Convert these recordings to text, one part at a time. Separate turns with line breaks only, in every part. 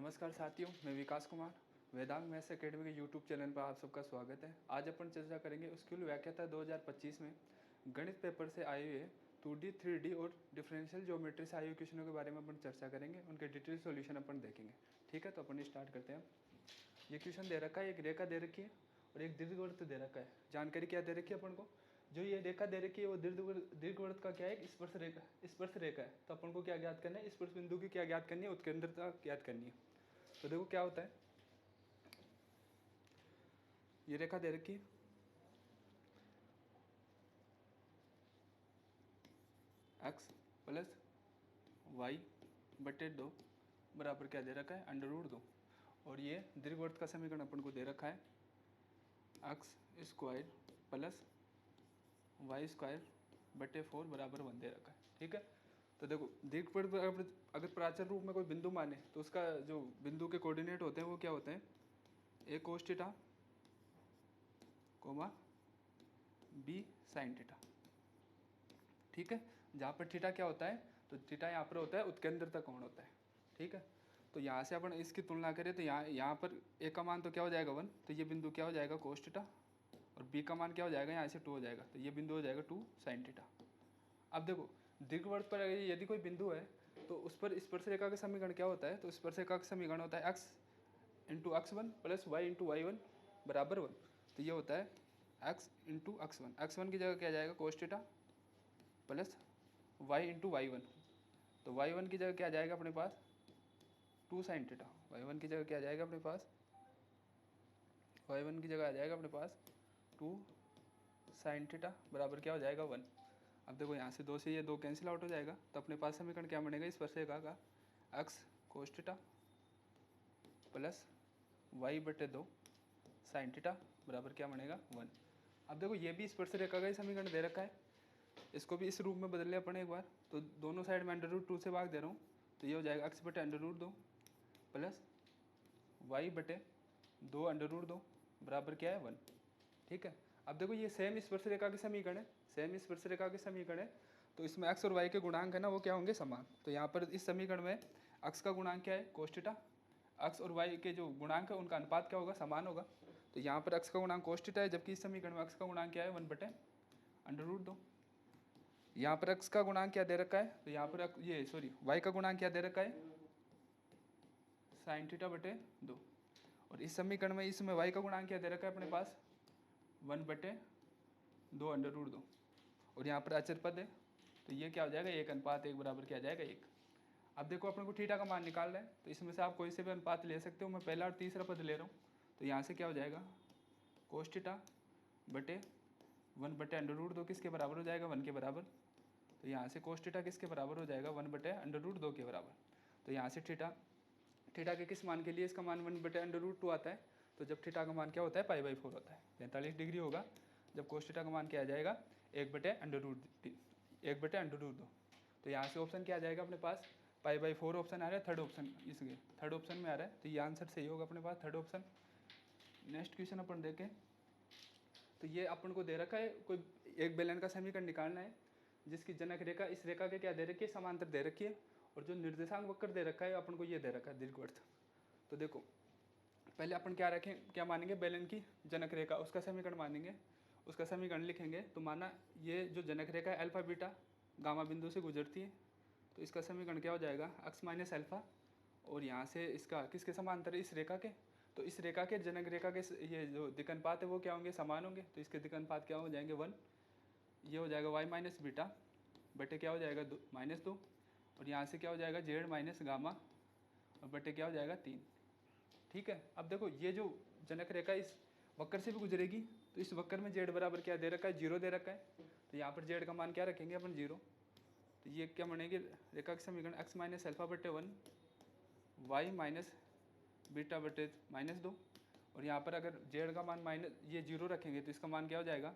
नमस्कार साथियों, मैं विकास कुमार। वेदांग मैथ्स एकेडमी के यूट्यूब चैनल पर आप सबका स्वागत है। आज अपन चर्चा करेंगे स्कूल व्याख्याता 2025 में गणित पेपर से आए हुए 2D, 3D और डिफरेंशियल ज्योमेट्री से आए हुए क्वेश्चनों के बारे में अपन चर्चा करेंगे। उनके डिटेल सॉल्यूशन अपन देखेंगे। ठीक है, तो अपन स्टार्ट करते हैं। ये क्वेश्चन दे रखा है, एक रेखा दे रखी है और एक दीर्घवृत्त दे रखा है। जानकारी क्या दे रखी है अपन को? जो ये रेखा दे रखी है वो दीर्घवृत्त का क्या है? स्पर्श रेखा है। तो अपन को क्या ज्ञात करना है? स्पर्श बिंदु की क्या ज्ञात करनी है? उत्केंद्रता ज्ञात करनी है। तो देखो क्या होता है, ये रेखा दे रखी है, x प्लस वाई बटे 2 बराबर क्या दे रखा है? √2। और ये दीर्घवृत्त का समीकरण अपन को दे रखा है x square plus Y square बटे 4 बराबर 1 दे रखा है। ठीक है, तो देखो दीर्घवृत्त अगर प्राचर रूप में कोई बिंदु माने तो उसका जो बिंदु के कोऑर्डिनेट होते हैं वो क्या होते हैं? a cos theta comma b sine theta. ठीक है, जहाँ पर थीटा क्या होता है? तो थीटा यहाँ पर होता है उत्केंद्रता कोण होता है। ठीक है, तो यहाँ से अपन इसकी तुलना करें तो यहाँ पर ए का मान तो क्या हो जाएगा 1, तो ये बिंदु क्या हो जाएगा? cos theta. और बी का मान क्या हो जाएगा? यहाँ से 2 हो जाएगा, तो ये बिंदु हो जाएगा 2 साइन थीटा। अब देखो दीर्घवृत्त पर यदि कोई बिंदु है तो उस पर स्पर्शरेखा का समीकरण क्या होता है? तो स्पर्शरेखा का समीकरण होता है x into x1 plus y into y1 बराबर 1। तो ये होता है x इंटू x1 की जगह क्या जाएगा? cos theta plus y into y1। तो y1 की जगह क्या जाएगा अपने पास? 2 साइन थीटा। y1 की जगह क्या जाएगा अपने पास? y1 की जगह आ जाएगा अपने पास 2 साइन थीटा बराबर क्या हो जाएगा? 1। अब देखो यहाँ से 2 से ये 2 कैंसिल आउट हो जाएगा, तो अपने पास समीकरण क्या बनेगा स्पर्शरेखा का? x cos theta plus y बटे 2 साइन थीटा बराबर क्या बनेगा? 1। अब देखो ये भी स्पर्शरेखा का ही समीकरण दे रखा है, इसको भी इस रूप में बदल लिया अपन एक बार। तो दोनों साइड में √2 से भाग दे रहा हूँ, तो ये हो जाएगा x बटे √2 प्लस y बटे 2 √2 बराबर क्या है? 1। ठीक है, अब देखो ये सेम स्पर्शरेखा के समीकरण है, तो इसमें x और y के गुणांक है ना, वो क्या होंगे? समान। तो यहाँ पर इस समीकरण में x का गुणांक क्या है? cos theta. x और y के जो गुणांक है उनका अनुपात क्या होगा? समान होगा। तो यहाँ पर x का गुणांक cos थीटा है, जबकि इस समीकरण में x का गुणांक क्या है? 1 बटे √2। यहाँ पर x का गुणांक क्या दे रखा है? तो यहाँ पर y का गुणांक क्या दे रखा है? साइन थीटा बटे 2। और इस समीकरण में इसमें y का गुणांक क्या दे रखा है अपने पास? 1 बटे 2 √2। और यहाँ पर अचर पद है, तो ये क्या हो जाएगा? 1:1 बराबर क्या आ जाएगा? 1। अब देखो अपन को थीटा का मान निकालना है, तो इसमें से आप कोई से भी अनुपात ले सकते हो। मैं पहला और तीसरा पद ले रहा हूँ, तो यहाँ से क्या हो जाएगा? cos थीटा बटे 1 बटे √2 किसके बराबर हो जाएगा? 1 के बराबर। तो यहाँ से cos थीटा किसके बराबर हो जाएगा? 1 बटे √2 के बराबर। तो यहाँ से थीटा के किस मान के लिए इसका मान 1 बटे √2 आता है? तो जब थीटा का मान क्या होता है? π/4 होता है, 45 डिग्री होगा। जब cos थीटा का मान क्या आ जाएगा? 1 बटे √2। तो यहाँ से ऑप्शन क्या आ जाएगा अपने पास? π/4 ऑप्शन आ रहा है, थर्ड ऑप्शन में आ रहा है, तो ये आंसर सही होगा अपने पास, थर्ड ऑप्शन। नेक्स्ट क्वेश्चन अपन देखें, तो ये अपन को दे रखा है कोई एक बेलन का समीकरण निकालना है जिसकी जनक रेखा इस रेखा के क्या दे रखी है? समांतर दे रखी है। और जो निर्देशांक वक्र दे रखा है अपन को ये दे रखा है दीर्घवृत्त। तो देखो पहले अपन क्या मानेंगे? बेलन की जनक रेखा, उसका समीकरण मानेंगे, उसका समीकरण लिखेंगे। तो माना ये जो जनक रेखा है अल्फा बीटा गामा बिंदु से गुजरती है, तो इसका समीकरण क्या हो जाएगा? x minus alpha. और यहाँ से इसका किसके समांतर है? इस रेखा के। तो इस रेखा के जनक रेखा के ये जो दिक्कनुपात है वो क्या होंगे? समान होंगे। तो इसके दिक्कनुपात क्या हो जाएंगे? 1। ये हो जाएगा y माइनस बीटा बटे क्या हो जाएगा? -2। और यहाँ से क्या हो जाएगा? z माइनस गामा और बटे क्या हो जाएगा? 3। ठीक है, अब देखो ये जो जनक रेखा इस वक्र से भी गुजरेगी, तो इस वक्र में z बराबर क्या दे रखा है? 0 दे रखा है। तो यहाँ पर z का मान क्या रखेंगे अपन? 0। तो ये क्या बनेगी? रेखा का समीकरण x माइनस अल्फा बटे 1 y माइनस बीटा बटे -2। और यहाँ पर अगर z का मान ये 0 रखेंगे तो इसका मान क्या हो जाएगा?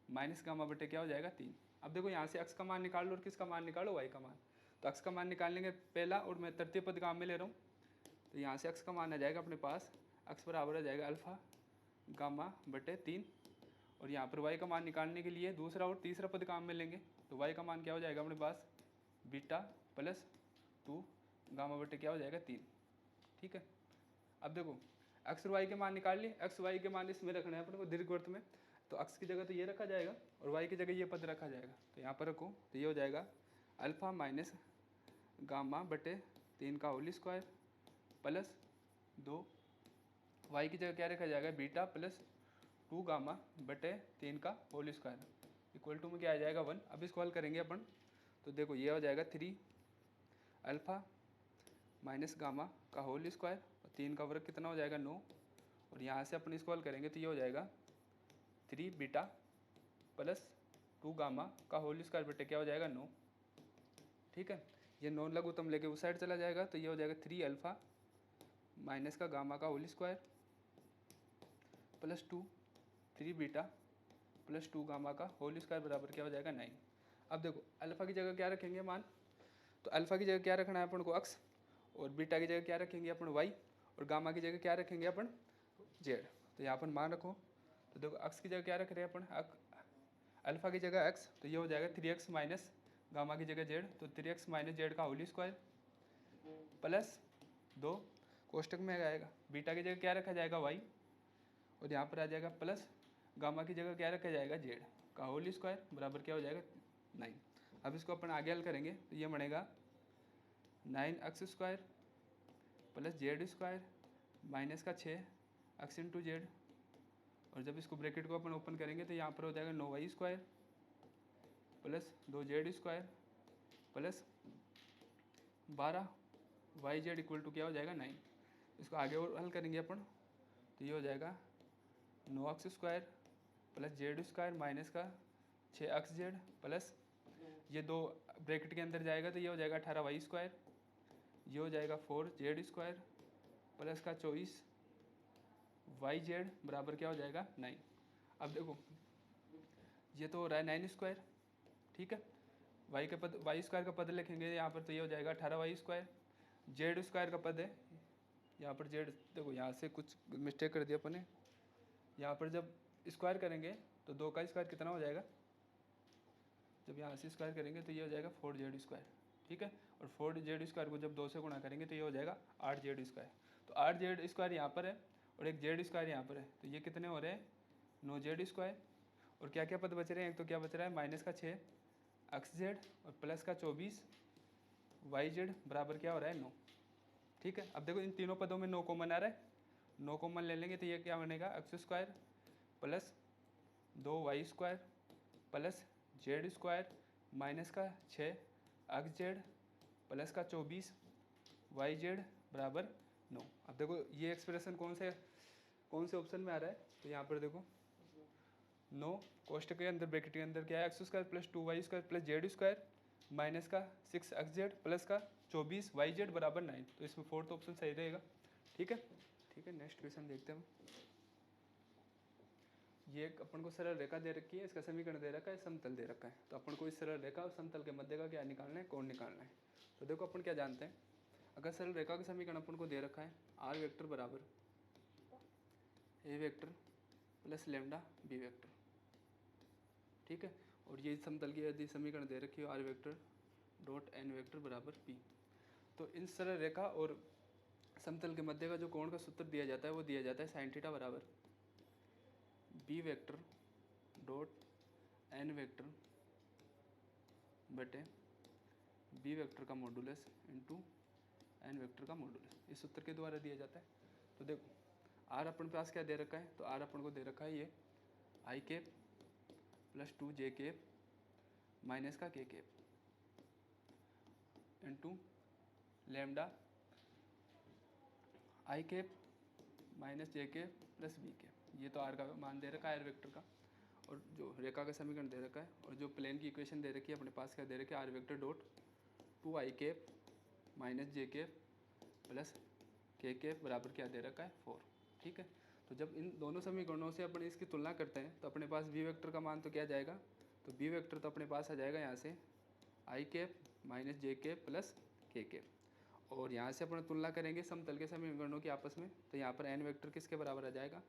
माइनस गामा बटे क्या हो जाएगा? 3। अब देखो यहाँ से x का मान निकाल लो और किसका मान निकालो? y का मान। तो x का मान निकालने के पहला और मैं तृतीय पद काम में ले रहा हूँ, तो यहाँ से x का मान आ जाएगा अपने पास, x बराबर आ जाएगा अल्फा गामा बटे 3। और यहाँ पर y का मान निकालने के लिए दूसरा और तीसरा पद काम में लेंगे, तो y का मान क्या हो जाएगा अपने पास? बीटा प्लस 2 गामा बटे क्या हो जाएगा? 3। ठीक है। अब देखो एक्स और वाई के मान निकाल लिए, एक्स वाई के मान इसमें रखना है अपने को दीर्घवृत्त में, तो एक्स की जगह तो ये रखा जाएगा और वाई की जगह ये पद रखा जाएगा, तो यहाँ पर रखो तो ये हो जाएगा अल्फा माइनस गामा बटे 3 का होल स्क्वायर प्लस 2, वाई की जगह क्या रखा जाएगा बीटा प्लस 2 गामा बटे 3 का होल स्क्वायर इक्वल टू में क्या आ जाएगा 1। अब इसको हल करेंगे अपन, तो देखो ये हो जाएगा 3 अल्फा माइनस गामा का होल स्क्वायर और 3 का वर्ग कितना हो जाएगा 9, और यहाँ से अपन इसको हल करेंगे तो ये हो जाएगा 3 बीटा प्लस 2 गामा का होल स्क्वायर बटे क्या हो जाएगा 9, ठीक है। ये 9 लघुत्तम लेके उस साइड चला जाएगा तो ये हो जाएगा 3 अल्फा माइनस का गामा का whole square plus 2 3 beta plus 2 gamma का होल स्क्वायर बराबर क्या हो जाएगा 9। अब देखो अल्फा की जगह क्या रखेंगे मान, तो अल्फा की जगह क्या रखना है अपन को x, और बीटा की जगह क्या रखेंगे अपन y, और गामा की जगह क्या रखेंगे अपन z। तो यहाँ पर मान रखो, तो देखो x की जगह क्या रख रहे हैं अपन, अल्फा की जगह x, तो ये हो जाएगा 3x माइनस गामा की जगह z, तो 3x माइनस जेड का होल स्क्वायर प्लस 2 कोष्टक में आएगा, बीटा की जगह क्या रखा जाएगा y, और यहाँ पर आ जाएगा प्लस गामा की जगह क्या रखा जाएगा z का होल स्क्वायर बराबर क्या हो जाएगा 9। अब इसको अपन आगे हल करेंगे तो ये बनेगा 9x square plus Z square minus का 6x इंटू जेड, और जब इसको ब्रैकेट को अपन ओपन करेंगे तो यहाँ पर हो जाएगा 9y square plus 2z square plus 12yz equal to क्या हो जाएगा 9। इसको आगे और हल करेंगे अपन तो ये हो जाएगा 9x square plus Z square minus का 6xz प्लस ये 2 ब्रैकेट के अंदर जाएगा तो ये हो जाएगा 18y स्क्वायर, ये हो जाएगा 4z स्क्वायर प्लस का 24yz बराबर क्या हो जाएगा 9। अब देखो ये तो हो रहा है 9 स्क्वायर, ठीक है, y का पद y स्क्वायर का पद लिखेंगे यहाँ पर तो ये हो जाएगा 18y स्क्वायर, z स्क्वायर का पद है यहाँ पर z, देखो यहाँ से कुछ मिस्टेक कर दिया अपन ने, यहाँ पर जब स्क्वायर करेंगे तो 2 का स्क्वायर कितना हो जाएगा, जब यहाँ से स्क्वायर करेंगे तो ये हो जाएगा 4z स्क्वायर, ठीक है, और 4z स्क्वायर को जब 2 से गुणा करेंगे तो ये हो जाएगा 8z स्क्वायर, तो 8z स्क्वायर यहाँ पर है और एक z स्क्वायर यहाँ पर है, तो ये कितने हो रहे हैं 9z स्क्वायर, और क्या क्या पद बच रहे हैं, एक तो क्या बच रहा है माइनस का 6xz और प्लस का 24yz बराबर क्या हो रहा है 9, ठीक है। अब देखो इन तीनों पदों में 9 कॉमन आ रहा है, 9 कॉमन ले लेंगे तो ये क्या बनेगा x square plus 2y square plus Z square minus का 6xz प्लस का 24yz बराबर 9। अब देखो ये एक्सप्रेशन कौन से ऑप्शन में आ रहा है, तो यहाँ पर देखो 9 कोष्टक के अंदर ब्रैकेट के अंदर क्या है x square plus 2y square plus Z square minus का 6xz प्लस का 24yz बराबर 9, तो इसमें फोर्थ ऑप्शन सही रहेगा, ठीक है। नेक्स्ट क्वेश्चन देखते हैं हम। ये एक अपन को सरल रेखा दे रखी है, इसका समीकरण दे रखा है, समतल दे रखा है, तो अपन को इस सरल रेखा और समतल के मध्य का क्या निकालना है, कोण निकालना है। तो देखो अपन क्या जानते हैं, अगर सरल रेखा का समीकरण अपन को दे रखा है r वेक्टर बराबर a vector plus lambda b vector, ठीक है, और ये समतल की यदि समीकरण दे रखी है r vector dot n vector बराबर p, तो इन सरल रेखा और समतल के मध्य का जो कोण का सूत्र दिया जाता है वो दिया जाता है साइन थीटा बराबर b vector dot n vector बटे बी वेक्टर का मॉडुलस इंटू एन वेक्टर का मॉडुलस, इस सूत्र के द्वारा दिया जाता है। तो देखो आर अपन पास क्या दे रखा है, तो आर अपन को दे रखा है ये I cap plus 2j cap minus का k cap into lambda I cap minus j cap plus b cap, ये तो आर का मान दे रखा है आर वेक्टर का, और जो रेखा का समीकरण दे रखा है, और जो प्लेन की इक्वेशन दे रखी है अपने पास क्या दे रखी है r vector dot 2i cap minus j cap plus k cap बराबर क्या दे रखा है 4, ठीक है। तो जब इन दोनों समीकरणों से अपन इसकी तुलना करते हैं तो अपने पास b वेक्टर का मान तो क्या जाएगा, तो b वेक्टर तो अपने पास आ जाएगा यहाँ से i cap minus j cap plus k cap, और यहाँ से अपन तुलना करेंगे समतल के समीकरणों की आपस में, तो यहाँ पर n वेक्टर किसके बराबर आ जाएगा,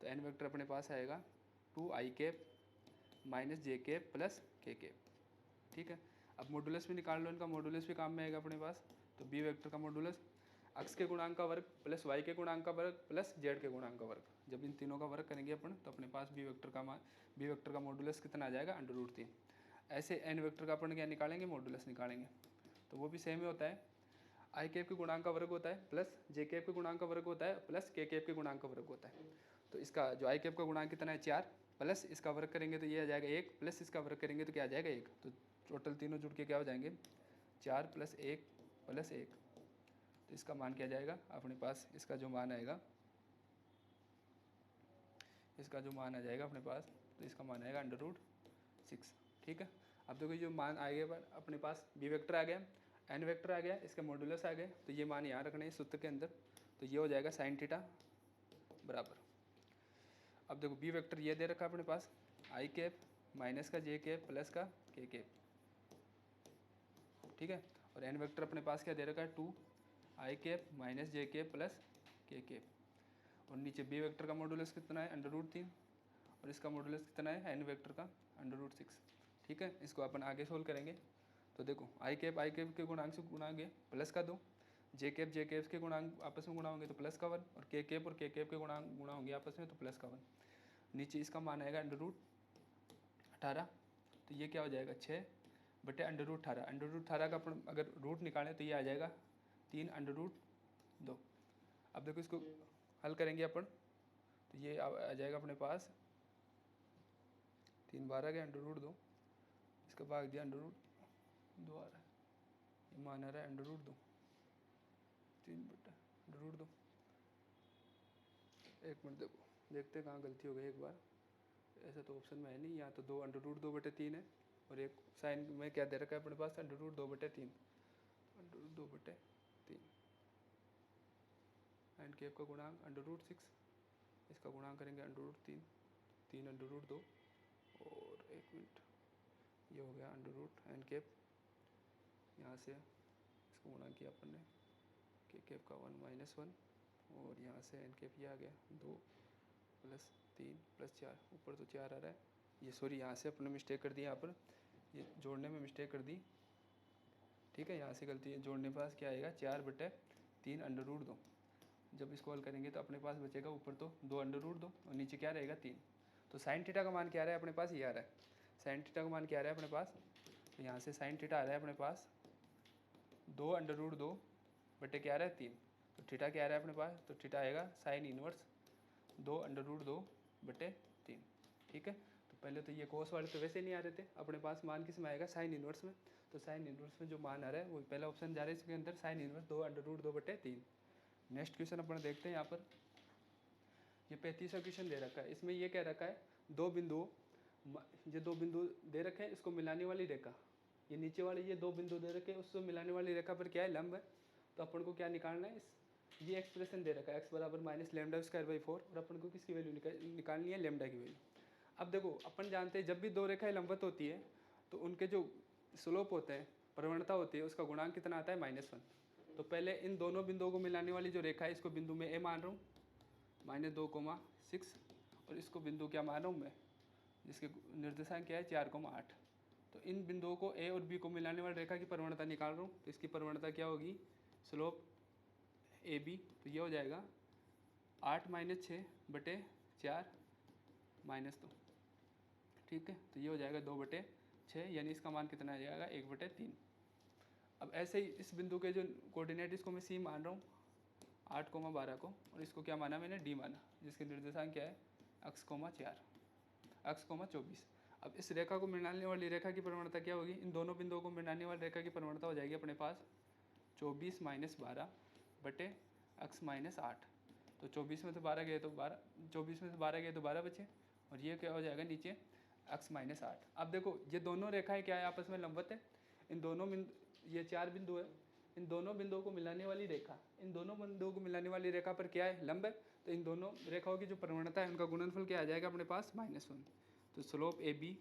तो n वेक्टर अपने पास आएगा 2i cap minus j cap plus k cap, ठीक है। अब मॉडुलस भी निकाल लो इनका, मॉडुलस भी काम में आएगा अपने पास, तो b वेक्टर का मॉडुलस x के गुणांक का वर्ग प्लस y के गुणांक का वर्ग प्लस z के गुणांक का वर्ग। जब इन तीनों का वर्ग करेंगे अपन तो अपने पास बी वेक्टर का मॉडुलस कितना आ जाएगा √3। ऐसे एन वेक्टर का अपन क्या निकालेंगे मॉडुलस निकालेंगे तो वो भी सेम ही होता है। आई कैप के गुणांक का वर्ग होता है प्लस जे कैप के गुणांक का वर्ग होता है प्लस के कैप के गुणांक का वर्ग होता है। तो इसका जो आई कैप का गुणांक कितना है 4 प्लस इसका वर्ग करेंगे तो ये आ जाएगा 1 प्लस इसका वर्ग करेंगे तो क्या आ जाएगा 1। तो टोटल तीनों जुड़ के क्या हो जाएंगे 4 + 1 + 1। तो इसका मान क्या जाएगा अपने पास, इसका जो मान आएगा आ जाएगा अपने पास, तो इसका मान आएगा √6। ठीक है। अब देखो जो मान आ गया अपने पास बी वेक्टर आ गया, एन वेक्टर आ गया, इसका मॉडुलस आ गया, तो ये मान यहाँ रखना है सूत्र के अंदर। तो ये हो जाएगा sin थीटा बराबर। अब देखो बी वेक्टर ये दे रखा है अपने पास आई कैप माइनस का जे कैप प्लस का के कैप। ठीक है। और एन वेक्टर अपने पास क्या दे रखा है 2 आई कैप माइनस जे कैप प्लस के कैप। और नीचे बी वेक्टर का मॉडुलस कितना है √3 और इसका मॉडुलस कितना है एन वेक्टर का √6। ठीक है। इसको अपन आगे सोल्व करेंगे तो देखो आई कैप के गुणांक से गुणाएंगे प्लस का 2, जे कैप के गुणांक आपस में गुणा होंगे तो प्लस का 1 और के कैप के गुणांक गुणा होंगे आपस में तो प्लस का 1। नीचे इसका मान आएगा √18। तो ये क्या हो जाएगा 6/√18। √18 का अपन अगर रूट निकालें तो ये आ जाएगा 3√2। अब देखो इसको हल करेंगे अपन तो ये आ जाएगा अपने पास 3 बार आ गया √2, इसका भाग दिया √2 आ रहा है, ये मान आ रहा है √2 3/√2। एक मिनट देखो देखते हैं कहाँ गलती हो गई एक बार। ऐसा तो ऑप्शन में है नहीं, यहाँ तो 2√2/3 है और एक साइन में क्या दे रखा है अपने पास √2/3 √2/3 एंड कैप का गुणांक √6, इसका गुणांक करेंगे √3 3√2 और एक मिनट ये हो गया एंड कैप, यहाँ से इसको गुणांक किया अपन ने के कैप का 1 - 1 और यहाँ से एन कैप ये आ गया 2 + 3 + 4, ऊपर तो 4 आ रहा है, ये सॉरी यहाँ से अपने मिस्टेक कर दी, यहाँ पर ये जोड़ने में मिस्टेक कर दी। ठीक है। यहाँ से गलती है, जोड़ने के पास क्या आएगा 4/3 √2। जब इसको हल करेंगे तो अपने पास बचेगा ऊपर तो 2 √2 और नीचे क्या रहेगा 3। तो साइन थीटा का मान क्या आ रहा है अपने पास ये आ रहा है, साइन थीटा का मान क्या आ रहा है अपने पास, तो यहाँ से साइन थीटा आ रहा है अपने पास 2 √2 क्या आ रहा है 3। तो थीटा क्या आ रहा है अपने पास, तो थीटा आएगा साइन इनवर्स 2 √2/3। ठीक है। तो पहले तो ये कोस वाले तो वैसे नहीं आ रहे थे, अपने पास मान किस में आएगा साइन इनवर्स में। तो साइन इनवर्स में जो मान आ रहा है वो पहला ऑप्शन जा रहा है इसके अंदर साइन इनवर्स 2 √2/3। नेक्स्ट क्वेश्चन अपन देखते हैं। यहाँ पर ये 35वां क्वेश्चन दे रखा है, इसमें ये कह रखा है ये दो बिंदु दे रखे हैं, इसको मिलाने वाली रेखा, ये नीचे वाले ये 2 बिंदु दे रखे हैं, उसको मिलाने वाली रेखा पर क्या है लंब है। तो अपन को क्या निकालना है, ये एक्सप्रेशन दे रखा है x = -λ²/4 और अपन को किसकी वैल्यू निकालनी है लैम्डा की वैल्यू। अब देखो अपन जानते हैं जब भी दो रेखाएं लंबवत होती है तो उनके जो स्लोप होते हैं प्रवणता होती है उसका गुणांक कितना आता है -1। तो पहले इन दोनों बिंदुओं को मिलाने वाली जो रेखा है इसको बिंदु में ए मान रहा हूँ -2,6 और इसको बिंदु क्या मान रहा हूँ मैं, जिसके निर्देशांक क्या है 4,8। तो इन बिंदुओं को ए और बी को मिलाने वाली रेखा की प्रवणता निकाल रहा हूँ, तो इसकी प्रवणता क्या होगी स्लोप ए बी, तो ये हो जाएगा 8 - 6/4 -2। ठीक है। तो ये हो जाएगा 2/6 यानी इसका मान कितना आ जाएगा 1/3। अब ऐसे ही इस बिंदु के जो कोऑर्डिनेट इसको मैं सी मान रहा हूँ 8,12 को और इसको क्या माना मैंने डी माना, जिसके निर्देशांक क्या है x,24। अब इस रेखा को मिलाने वाली रेखा की प्रवणता क्या होगी, इन दोनों बिंदुओं को मिलाने वाली रेखा की प्रवणता हो जाएगी अपने पास 24 - 12/x-8। तो 24 में से 12 गए तो 12 बचे और ये क्या हो जाएगा नीचे x-8। अब देखो ये दोनों रेखाएं क्या है आपस में लंबवत है, इन दोनों ये 4 बिंदु है, इन दोनों बिंदुओं को मिलाने वाली रेखा पर क्या है लंब है। तो इन दोनों रेखाओं की जो प्रवणता है उनका गुणनफल क्या आ जाएगा अपने पास -1। तो slope A B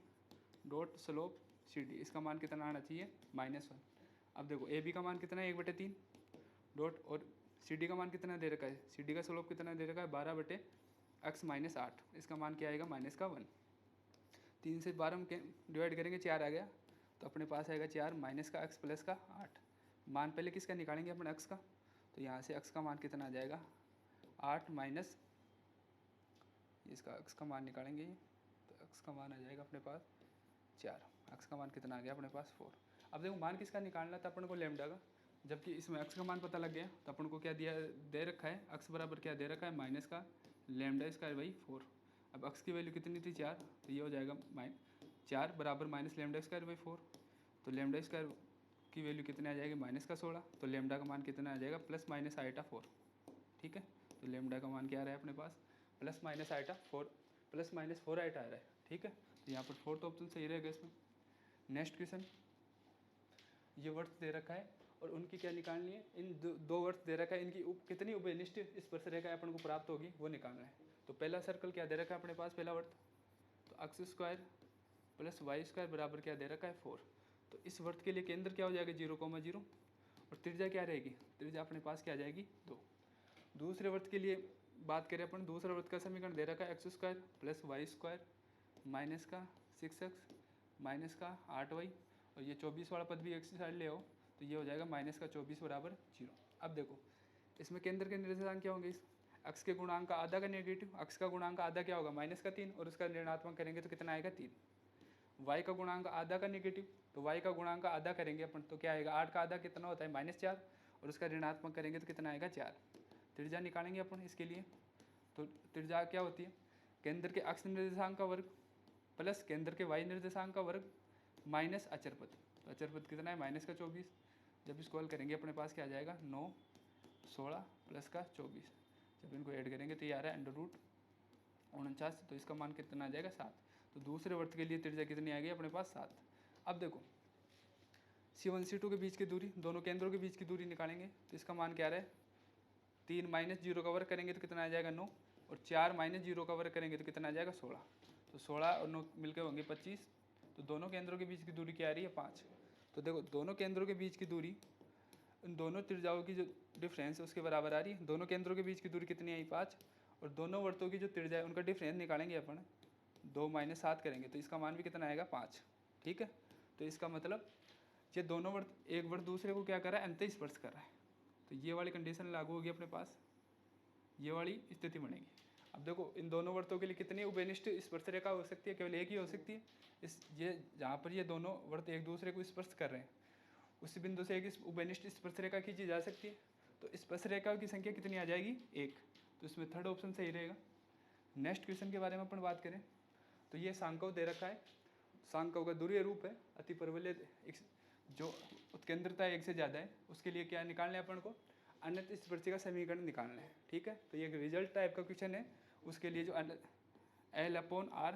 dot slope C D, इसका मान कितना आना चाहिए -1। अब देखो ए बी का मान कितना है 1/3 डॉट और सी डी का मान कितना दे रखा है, सी डी का स्लोप कितना दे रखा है 12/x-8, इसका मान क्या आएगा -1। 3 से 12 हम डिवाइड करेंगे 4 आ गया, तो अपने पास आएगा 4 - का x + का 8। मान पहले किसका निकालेंगे अपन x का, तो यहाँ से x का मान कितना आ जाएगा 8 माइनस इसका x का मान निकालेंगे ये, तो x का मान आ जाएगा अपने पास 4। x का मान कितना आ गया अपने पास 4। अब देखो मान किसका निकालना था अपन को लैम्डा का, जबकि इसमें x का मान पता लग गया तो अपन को क्या दिया दे रखा है, x बराबर क्या दे रखा है माइनस का लैम्डा स्क्वायर बाई 4। अब x की वैल्यू कितनी थी 4, तो ये हो जाएगा 4 बराबर माइनस लैम्डा स्क्वायर बाई 4। तो लैम्डा स्क्वायर की वैल्यू कितनी आ जाएगी माइनस का 16, तो लैम्डा का मान कितना आ जाएगा प्लस माइनस आइटा 4। ठीक है, तो लैम्डा का मान क्या आ रहा है अपने पास plus minus eta 4, plus minus 4 eta आ रहा है। ठीक है, तो यहाँ पर फोर्थ ऑप्शन सही रहेगा इसमें। नेक्स्ट क्वेश्चन, ये वर्ड्स दे रखा है और उनकी क्या निकालनी है, इन दो वर्ड्स दे रखा है, इनकी कितनी उभयनिष्ठ स्पर्श रेखा अपन को प्राप्त होगी वो निकालना है। तो पहला सर्कल क्या दे रखा है अपने पास, पहला वर्ड तो x square plus Y square बराबर क्या दे रखा है 4। तो इस वर्त के लिए केंद्र क्या हो जाएगा 0,0 और त्रिज्या क्या रहेगी, त्रिज्या अपने पास क्या आ जाएगी 2। दूसरे वर्त के लिए बात करें अपन, दूसरा वर्त का समीकरण दे रखा है x square plus Y square minus का 6x माइनस का 8y और ये 24 वाला पद भी एक साइड ले आओ तो ये हो जाएगा माइनस का 24 बराबर 0। अब देखो इसमें केंद्र के निर्देशांक क्या होंगे, इस x के गुणांक का आधा का नेगेटिव, x का गुणांक का आधा क्या होगा माइनस का 3 और उसका ऋणात्मक करेंगे तो कितना आएगा 3। y का गुणांक आधा का नेगेटिव, तो y का गुणांक आधा करेंगे अपन तो क्या आएगा 8 का आधा कितना होता है -4 और उसका ऋणात्मक करेंगे तो कितना आएगा 4। त्रिज्या निकालेंगे अपन इसके लिए, तो त्रिज्या क्या होती है केंद्र के x निर्देशांक का वर्ग प्लस केंद्र के y निर्देशांक का वर्ग माइनस अचर पद, तो अचर पद कितना है माइनस का 24। जब इसको हल करेंगे अपने पास क्या आ जाएगा 9 16 प्लस का 24, जब इनको ऐड करेंगे तो ये आ रहा है √49, तो इसका मान कितना आ जाएगा 7। तो दूसरे वर्त के लिए त्रिज्या कितनी आ गई अपने पास 7। अब देखो C1 C2 के बीच की दूरी, दोनों केंद्रों के बीच की दूरी निकालेंगे तो इसका मान क्या आ रहा है 3 माइनस 0 का वर्ग करेंगे तो कितना आ जाएगा 9 और 4 माइनस 0 का वर्ग करेंगे तो कितना आ जाएगा 16। तो 16 और 9 मिलकर होंगे 25। तो दोनों केंद्रों के बीच की दूरी क्या आ रही है 5। तो देखो दोनों केंद्रों के बीच की दूरी उन दोनों त्रिज्याओं की जो डिफरेंस है उसके बराबर आ रही है। दोनों केंद्रों के बीच की दूरी कितनी आई 5 और दोनों वर्तों की जो त्रिज्या है उनका डिफरेंस निकालेंगे अपन 2 माइनस 7 करेंगे तो इसका मान भी कितना आएगा 5। ठीक है, तो इसका मतलब ये दोनों वर्त एक वर्त दूसरे को क्या कर रहा है अंत स्पर्श कर रहा है, तो ये वाली कंडीशन लागू होगी अपने पास, ये वाली स्थिति बनेगी। अब देखो इन दोनों वर्तों के लिए कितनी उभयनिष्ठ स्पर्श रेखा हो सकती है, केवल एक ही हो सकती है। इस ये जहाँ पर ये दोनों वर्त एक दूसरे को स्पर्श कर रहे हैं उस बिंदु से एक उभयनिष्ठ स्पर्श रेखा खींची जा सकती है, तो स्पर्श रेखा की संख्या कितनी आ जाएगी 1। तो इसमें थर्ड ऑप्शन सही रहेगा। नेक्स्ट क्वेश्चन के बारे में अपन बात करें तो ये सांकव दे रखा है, सांकव का दूरीय रूप है अति परवलय जो उत्केंद्रता 1 से ज़्यादा है उसके लिए क्या निकालना है अपन को अनंत स्पर्शी का समीकरण निकालना है। ठीक है, तो ये एक रिजल्ट टाइप का क्वेश्चन है, उसके लिए जो L/R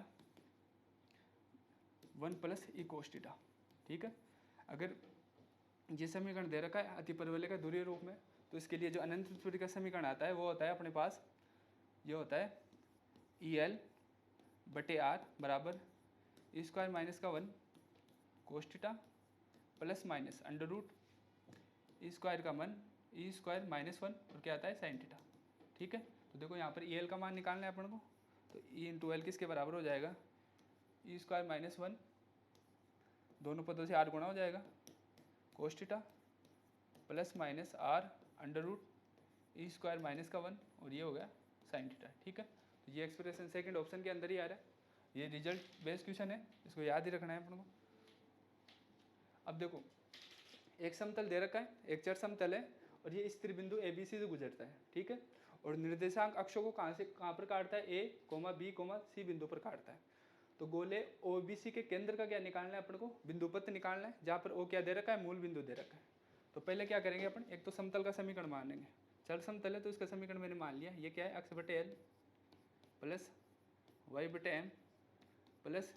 1 + E cos θ। ठीक है, अगर ये समीकरण दे रखा है अति परवलय का दूरीय रूप में तो इसके लिए जो अनंत स्पर्शी का समीकरण आता है वो होता है अपने पास ये होता है EL/R बराबर E² माइनस का 1 cos θ प्लस माइनस √E² का 1 E² माइनस 1 और क्या आता है sin θ। ठीक है, तो देखो यहाँ पर EL का मान निकालना है अपन को, तो E × L किसके बराबर हो जाएगा E² माइनस 1, दोनों पदों से R गुणा हो जाएगा cos θ plus minus R √E² minus का 1 और ये हो गया sin θ। ठीक है, तो ये एक्सप्रेशन सेकंड ऑप्शन के अंदर ही आ रहा है, ये रिजल्ट बेस्ड क्वेश्चन है, इसको याद ही रखना है अपन को। अब देखो एक समतल दे रखा है, एक चर समतल है और ये इस त्रिबिंदु ABC से गुजरता है। ठीक है, और निर्देशांक अक्षों को कहाँ पर काटता है A, B, C बिंदु पर काटता है। तो गोले OBC के केंद्र का क्या निकालना है अपन को बिंदुपथ निकालना है, जहाँ पर O क्या दे रखा है मूल बिंदु दे रखा है। तो पहले क्या करेंगे अपन, एक तो समतल का समीकरण मानेंगे, चर समतल है तो इसका समीकरण मैंने मान लिया, ये क्या है x/L plus y/m plus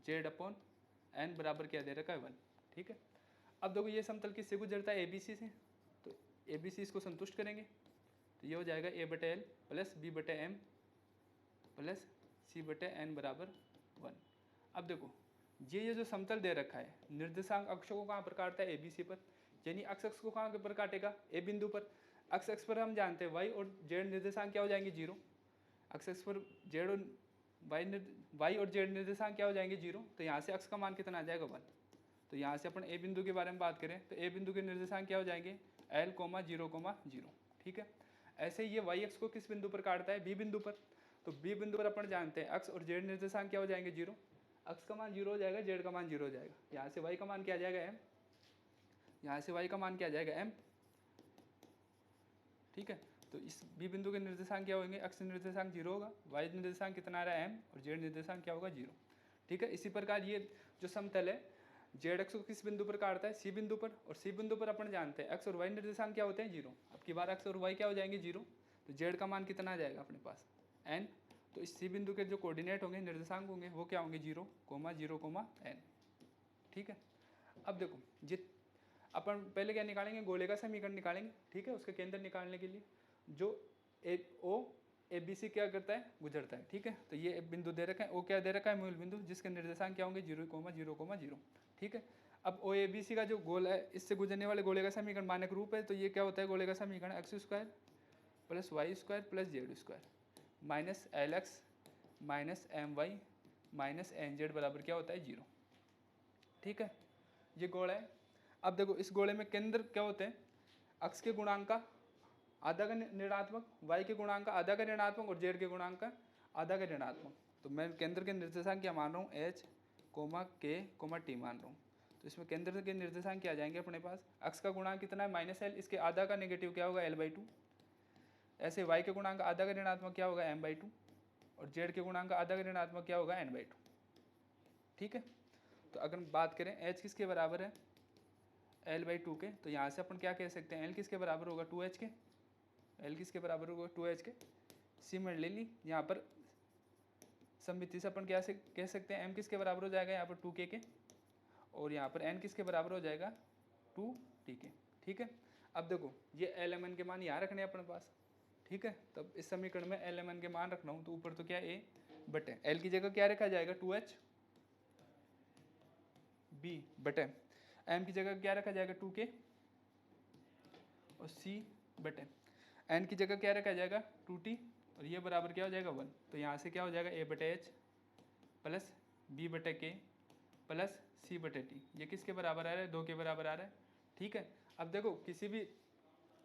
z/n बराबर क्या दे रखा है 1। ठीक है, अब देखो ये समतल किससे गुजरता है ABC से, तो ABC इसको संतुष्ट करेंगे तो ये हो जाएगा A/L plus B/m plus C/n बराबर 1। अब देखो ये जो समतल दे रखा है निर्देशांक अक्षों को कहाँ पर काटता है ABC पर, यानी x अक्ष को कहाँ पर काटेगा A बिंदु पर। x अक्ष पर हम जानते हैं y और z निर्देशांक क्या हो जाएंगे 0, x अक्ष पर z और y और z निर्देशांक क्या हो जाएंगे 0, तो यहाँ से x का मान कितना आ जाएगा 1। तो यहाँ से अपन A बिंदु के बारे में बात करें तो A बिंदु के निर्देशांक क्या हो जाएंगे L, 0, 0। ठीक है। ऐसे ही ये वाई एक्स को किस बिंदु पर काटता है, बी बिंदु पर। तो बी बिंदु पर अपन जानते हैं अक्स और जेड निर्देशांक क्या हो जाएंगे, 0। अक्स का मान 0 हो जाएगा, जेड का मान 0 हो जाएगा। यहाँ से वाई का मान क्या आ जाएगा, एम। यहाँ से वाई का मान क्या आ जाएगा, एम। ठीक है। तो इस बी बिंदु के निर्देशांक क्या होंगे, अक्स निर्देशांक 0 होगा, वाई निर्देशांक कितना आ रहा है, एम, और जेड निर्देशांक क्या होगा, 0। ठीक है। इसी प्रकार ये जो समतल है जेड एक्स को किस बिंदु पर काटता है, सी बिंदु पर। और सी बिंदु पर अपन जानते हैं एक्स और वाई निर्देशांक क्या होते हैं, 0। अब की बार एक्स और वाई क्या हो जाएंगे, 0। तो जेड का मान कितना आ जाएगा अपने पास, एन। तो इस सी बिंदु के जो कोऑर्डिनेट होंगे, निर्देशांक होंगे, वो क्या होंगे, 0, 0, एन। ठीक है। अब देखो जित अपन पहले क्या निकालेंगे, गोले का समीकरण निकालेंगे। ठीक है। उसके केंद्र निकालने के लिए जो ओ ए बी सी क्या करता है, गुजरता है। ठीक है। तो ये बिंदु दे रखा है, ओ क्या दे रखा है, मूल बिंदु, जिसके निर्देशांक क्या होंगे, 0, 0, 0। ठीक है। अब ओ ए बी सी का जो गोला है, इससे गुजरने वाले गोले का समीकरण मानक रूप है। तो ये क्या होता है, गोले का समीकरण x square plus Y square plus Z square minus l x minus m y minus n Z बराबर क्या होता है, 0। ठीक है। ये गोला है। अब देखो इस गोले में केंद्र क्या होते हैं, अक्स के गुणांक का आधा का ऋणात्मक, वाई के गुणांक का आधा का ऋणात्मक और जेड के गुणांक का आधा का ऋणात्मक। तो मैं केंद्र के निर्देशांक क्या मान रहा हूँ, एच के टी मान रहा हूँ। तो इसमें केंद्र के निर्देशांक क्या आ जाएंगे अपने पास, अक्स का गुणांक कितना है, -l, इसके आधा का नेगेटिव क्या होगा, l/2। ऐसे वाई के गुणांक आधा का ऋणात्मक क्या होगा, m/2, और जेड के गुणांक आधा का ऋणात्मक क्या होगा, n/2। ठीक है। तो अगर बात करें एच किसके बराबर है, l/2 के, तो यहाँ से अपन क्या कह सकते हैं, l किसके बराबर होगा, 2h के। l किसके बराबर होगा, 2h के। सीमेंट ले ली। यहाँ पर सममिति से अपन क्या से कह सकते हैं, m किसके बराबर हो जाएगा, यहाँ पर 2k के, और यहाँ पर n किसके बराबर हो जाएगा, 2t के। ठीक है। अब देखो ये l m n के मान यहाँ रखने हैं अपने पास। ठीक है। तब इस समीकरण में l m n के मान रखना हूँ, तो ऊपर तो क्या a बटे l की जगह क्या रखा जाएगा, 2h b बटे m की जगह क्या रखा जाएगा, 2k, और c बटे n की जगह क्या रखा जाएगा, 2t, और ये बराबर क्या हो जाएगा, 1। तो यहाँ से क्या हो जाएगा, a बटे h प्लस b बटे k प्लस c बटे t। ये किसके बराबर आ रहा है, 2 के बराबर आ रहा है। ठीक है। अब देखो किसी भी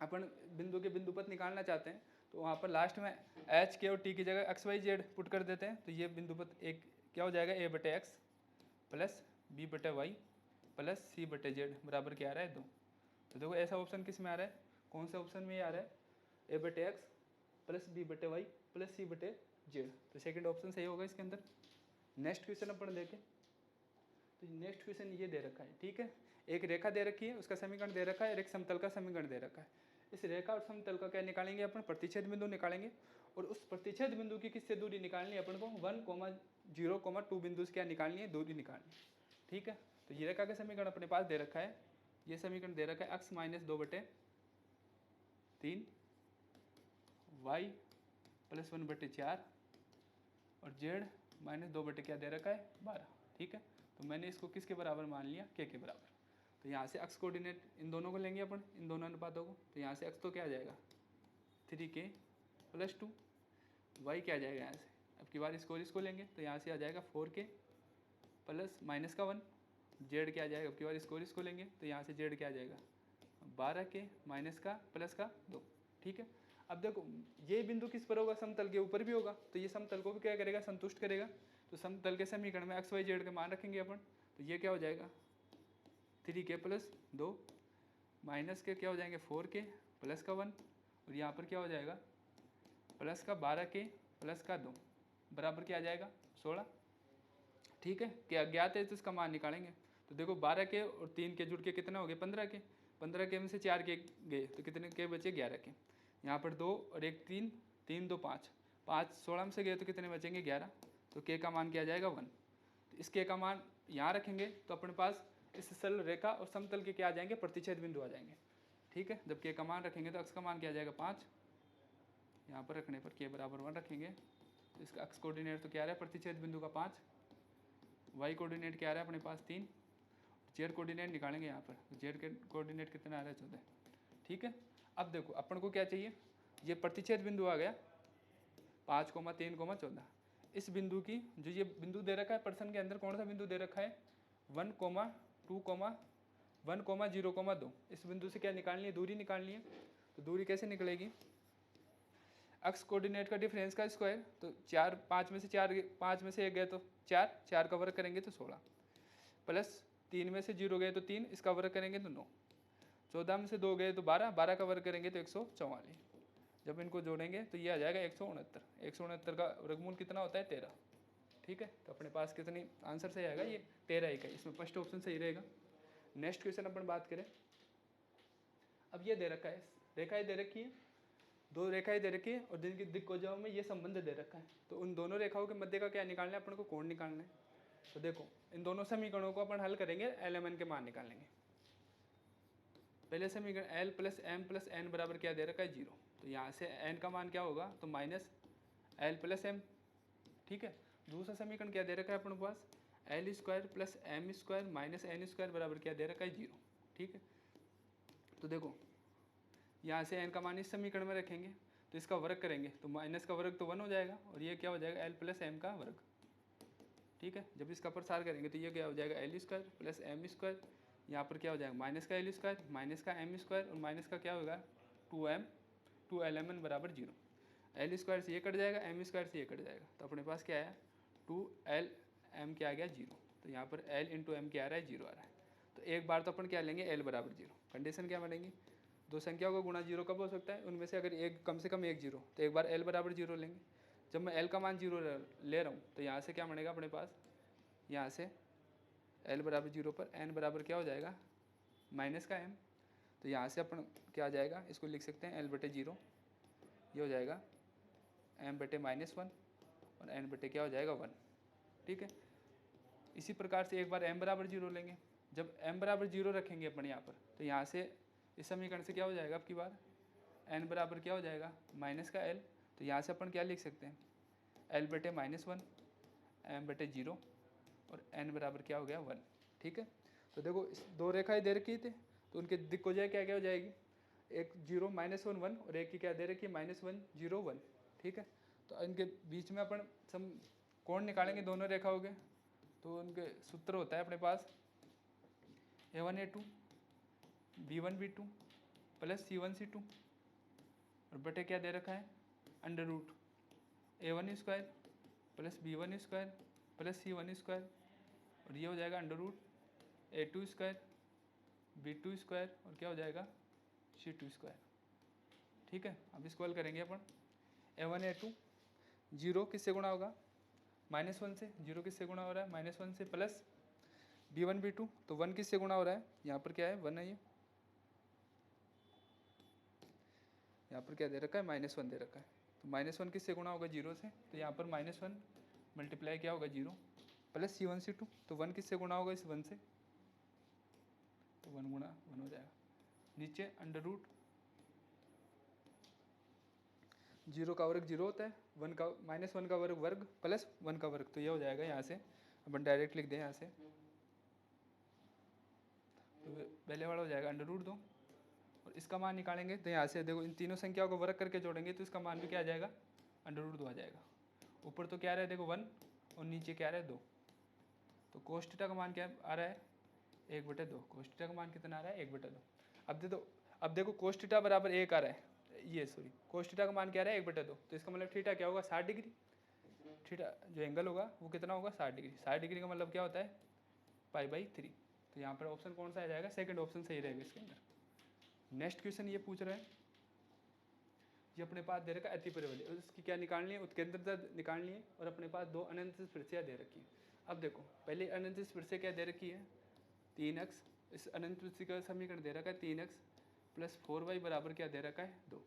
अपन बिंदु के बिंदुपथ निकालना चाहते हैं, तो वहाँ पर लास्ट में h k और t की जगह x y z पुट कर देते हैं। तो ये बिंदुपथ एक क्या हो जाएगा, a बटे x प्लस b बटे वाई प्लस c बटे जेड बराबर क्या आ रहा है, 2। तो देखो ऐसा ऑप्शन किस में आ रहा है, कौन से ऑप्शन में ये आ रहा है, a बटे एक्स प्लस b बटे वाई प्लस c बटे जेड। तो सेकंड ऑप्शन सही होगा इसके अंदर। नेक्स्ट क्वेश्चन अपन देखें। तो नेक्स्ट क्वेश्चन ये दे रखा है। ठीक है। एक रेखा दे रखी है, उसका समीकरण दे रखा है, और एक समतल का समीकरण दे रखा है। इस रेखा और समतल का क्या निकालेंगे अपन, प्रतिच्छेद बिंदु निकालेंगे। और उस प्रतिच्छेद बिंदु की किससे दूरी निकालनी है अपन को, 1, 0, 2 बिंदु से क्या निकालनी है, दूरी निकालनी है। ठीक है। तो ये रेखा का समीकरण अपने पास दे रखा है। ये समीकरण दे रखा है x - 2/3 y + 1/4 और z -2 क्या दे रखा है, 12। ठीक है। तो मैंने इसको किसके बराबर मान लिया, k के बराबर। तो यहाँ से x कोऑर्डिनेट इन दोनों को लेंगे अपन, इन दोनों अनुपातों को। तो यहाँ से x तो क्या आ जाएगा, 3k + 2, y क्या आ जाएगा यहाँ से, अब की बार इसको लेंगे। तो यहाँ से आ जाएगा 4k प्लस माइनस का 1, जेड क्या आ जाएगा, अब की बार इसको लेंगे। तो यहाँ से जेड क्या आ जाएगा, 12k माइनस का प्लस का 2। ठीक है। अब देखो ये बिंदु किस पर होगा, समतल के ऊपर भी होगा। तो ये समतल को भी क्या करेगा, संतुष्ट करेगा। तो समतल के समीकरण में x y z के मान रखेंगे अपन। तो ये क्या हो जाएगा, 3k + 2 माइनस के क्या हो जाएंगे, 4k प्लस का 1, और यहाँ पर क्या हो जाएगा, प्लस का 12k प्लस का 2 बराबर क्या आ जाएगा, 16। ठीक है। क्या ज्ञात है तो इसका मान निकालेंगे। तो देखो 12k और 3k जुड़ के कितना हो गया, 15k। 15k में से 4k गए तो कितने के बचे, 11k। यहाँ पर 2 और 1 3, 3 2 5, 5 16 में से गए तो कितने बचेंगे, 11। तो k का मान क्या आ जाएगा, 1। तो इस k का मान यहाँ रखेंगे तो अपने पास इस सरल रेखा और समतल के क्या आ जाएंगे, प्रतिच्छेद बिंदु आ जाएंगे। ठीक है। जब k का मान रखेंगे तो x का मान क्या आ जाएगा, 5। यहाँ पर रखने पर k बराबर 1 रखेंगे। तो इसका x कोऑर्डिनेट तो क्या आ रहा है, प्रतिच्छेद बिंदु का 5, y कोऑर्डिनेट क्या आ रहा है अपने पास 3, जेड कोऑर्डिनेट निकालेंगे यहाँ पर। जेड के कोऑर्डिनेट कितना आ रहा है, 14। ठीक है। अब देखो अपन को क्या चाहिए, ये प्रतिच्छेद बिंदु आ गया 5, 3, 14। इस बिंदु की जो ये बिंदु दे रखा है प्रश्न के अंदर, कौन सा बिंदु दे रखा है, 1, 2, 1, 0, 2। इस बिंदु से क्या निकालनी है, दूरी निकालनी है। तो दूरी कैसे निकलेगी, अक्स कोऑर्डिनेट का डिफरेंस का स्क्वायर, तो 4 5 में से 4 5 में से 1 गए तो 4, 4 का वर्ग करेंगे तो 16, प्लस 3 में से 0 गए तो 3, इसका वर्ग करेंगे तो 9, 14 में से 2 गए तो 12, 12 का वर्ग करेंगे तो 144, जब इनको जोड़ेंगे तो ये आ जाएगा 169, 169 का वर्गमूल कितना होता है 13। ठीक है, तो अपने पास कितनी आंसर सही आएगा, ये 13 ही का, इसमें फर्स्ट ऑप्शन सही रहेगा। नेक्स्ट क्वेश्चन अपन बात करें, अब ये दे रखा है, रेखाएं दे रखी है, दो रेखाएं दे रखी है और जिनकी दिक्कोजाओं में ये संबंध दे रखा है, तो उन दोनों रेखाओं के मध्य का क्या निकालना है अपन को, कोण निकालना है। तो देखो इन दोनों समीकरणों को अपन हल करेंगे, एल एम एन के मान निकालेंगे। पहले समीकरण l plus m plus n बराबर क्या दे रखा है 0, तो यहाँ से एन का मान क्या होगा, तो माइनस एल प्लस एम। ठीक है, दूसरा समीकरण क्या दे रखा है अपने पास, L square plus M square minus N square बराबर क्या दे रखा है 0। ठीक है, तो देखो यहाँ से एन का मान इस समीकरण में रखेंगे तो इसका वर्ग करेंगे तो माइनस का वर्ग तो 1 हो जाएगा और ये क्या हो जाएगा एल प्लस एम का वर्ग। ठीक है, जब इसका प्रसार करेंगे तो ये क्या हो जाएगा L square plus M square, यहाँ पर क्या हो जाएगा माइनस का एल स्क्वायर माइनस का एम स्क्वायर और माइनस का क्या होगा 2 एन बराबर 0। एल स्क्वायर से ये कट जाएगा, एम स्क्वायर से ये कट जाएगा, तो अपने पास क्या आया 2l m क्या आ गया 0, तो यहाँ पर l इंटू एम क्या आ रहा है 0 आ रहा है। तो एक बार तो अपन क्या लेंगे l बराबर 0, कंडीशन क्या बनेगी, दो संख्याओं का गुणा 0 कब हो सकता है, उनमें से अगर एक कम से कम एक 0, तो एक बार l बराबर 0 लेंगे। जब मैं l का मान 0 ले रहा हूँ तो यहाँ से क्या बनेगा अपने पास, यहाँ से l बराबर 0 पर n बराबर क्या हो जाएगा माइनस का m, तो यहाँ से अपन क्या आ जाएगा, इसको लिख सकते हैं l बटे 0, ये हो जाएगा m बटे -1 और n बटे क्या हो जाएगा 1। ठीक है, इसी प्रकार से एक बार m बराबर 0 लेंगे, जब m बराबर 0 रखेंगे अपन यहाँ पर, तो यहाँ से इस समीकरण से क्या हो जाएगा, अब की बार n बराबर क्या हो जाएगा माइनस का l, तो यहाँ से अपन क्या लिख सकते हैं l बटे -1 m बटे 0 और n बराबर क्या हो गया 1। ठीक है, तो देखो इस दो रेखाएं दे रखी थी तो उनके दिक् हो जाए क्या क्या हो जाएगी, एक 0 -1 1 और एक की क्या दे रखी है -1 0 1। ठीक है, तो इनके बीच में अपन सम कोण निकालेंगे दोनों रेखाओं के, तो उनके सूत्र होता है अपने पास a1 a2 b1 b2 plus c1 c2 और बटे क्या दे रखा है under root a1 square plus b1 square plus c1 square और ये हो जाएगा under root a2 square b2 square और क्या हो जाएगा c2 स्क्वायर। ठीक है, अब इसको हल करेंगे अपन, a1 a2 0 किससे गुणा होगा -1 से, 0 किससे गुणा हो रहा है -1 से, प्लस b1 b2 तो 1 किससे गुणा हो रहा है, यहाँ पर क्या है 1 है, ये यहाँ पर क्या दे रखा है -1 दे रखा है, तो -1 किससे गुणा होगा 0 से, तो यहाँ पर -1 मल्टीप्लाई क्या होगा 0 प्लस c1 c2 तो 1 किससे गुणा होगा इस 1 से, तो 1 गुणा 1 हो जाएगा, नीचे अंडर रूट 0 का वर्ग 0 होता है, 1 का -1 का वर्ग वर्ग प्लस 1 का वर्ग, तो ये हो जाएगा यहाँ से अपन डायरेक्ट लिख दें यहाँ से, तो पहले वाला हो जाएगा अंडर रूट 2 और इसका मान निकालेंगे तो यहाँ से देखो इन तीनों संख्याओं को वर्ग करके जोड़ेंगे तो इसका मान भी क्या आ जाएगा अंडर रूट 2 आ जाएगा। ऊपर तो क्या रहा है देखो 1 और नीचे क्या रहा है 2, तो कोस थीटा का मान क्या आ रहा है 1/2, कोस थीटा का मान कितना आ रहा है 1/2। अब देखो कोस थीटा बराबर 1 आ रहा है, ये सॉरी कोस थीटा का मान क्या आ रहा है 1/2, तो इसका मतलब थीटा क्या होगा 60 डिग्री, थीटा जो एंगल होगा वो कितना होगा 60 डिग्री, 60 डिग्री का मतलब क्या होता है π/3, तो यहाँ पर ऑप्शन कौन सा आ जाएगा, सेकंड ऑप्शन सही रहेगा इसके अंदर। नेक्स्ट क्वेश्चन ये पूछ रहा है, ये अपने पास दे रखा है अतिपरिवलय, उसकी क्या निकालनी है उत्केंद्रता निकालनी है और अपने पास दो अनंत स्पर्शियाँ दे रखी है। अब देखो पहले अनंत स्पर्शिया क्या दे रखी है 3x, इस अनंत स्पर्शिया का समीकरण दे रखा है 3x प्लस 4y बराबर क्या दे रखा है 2,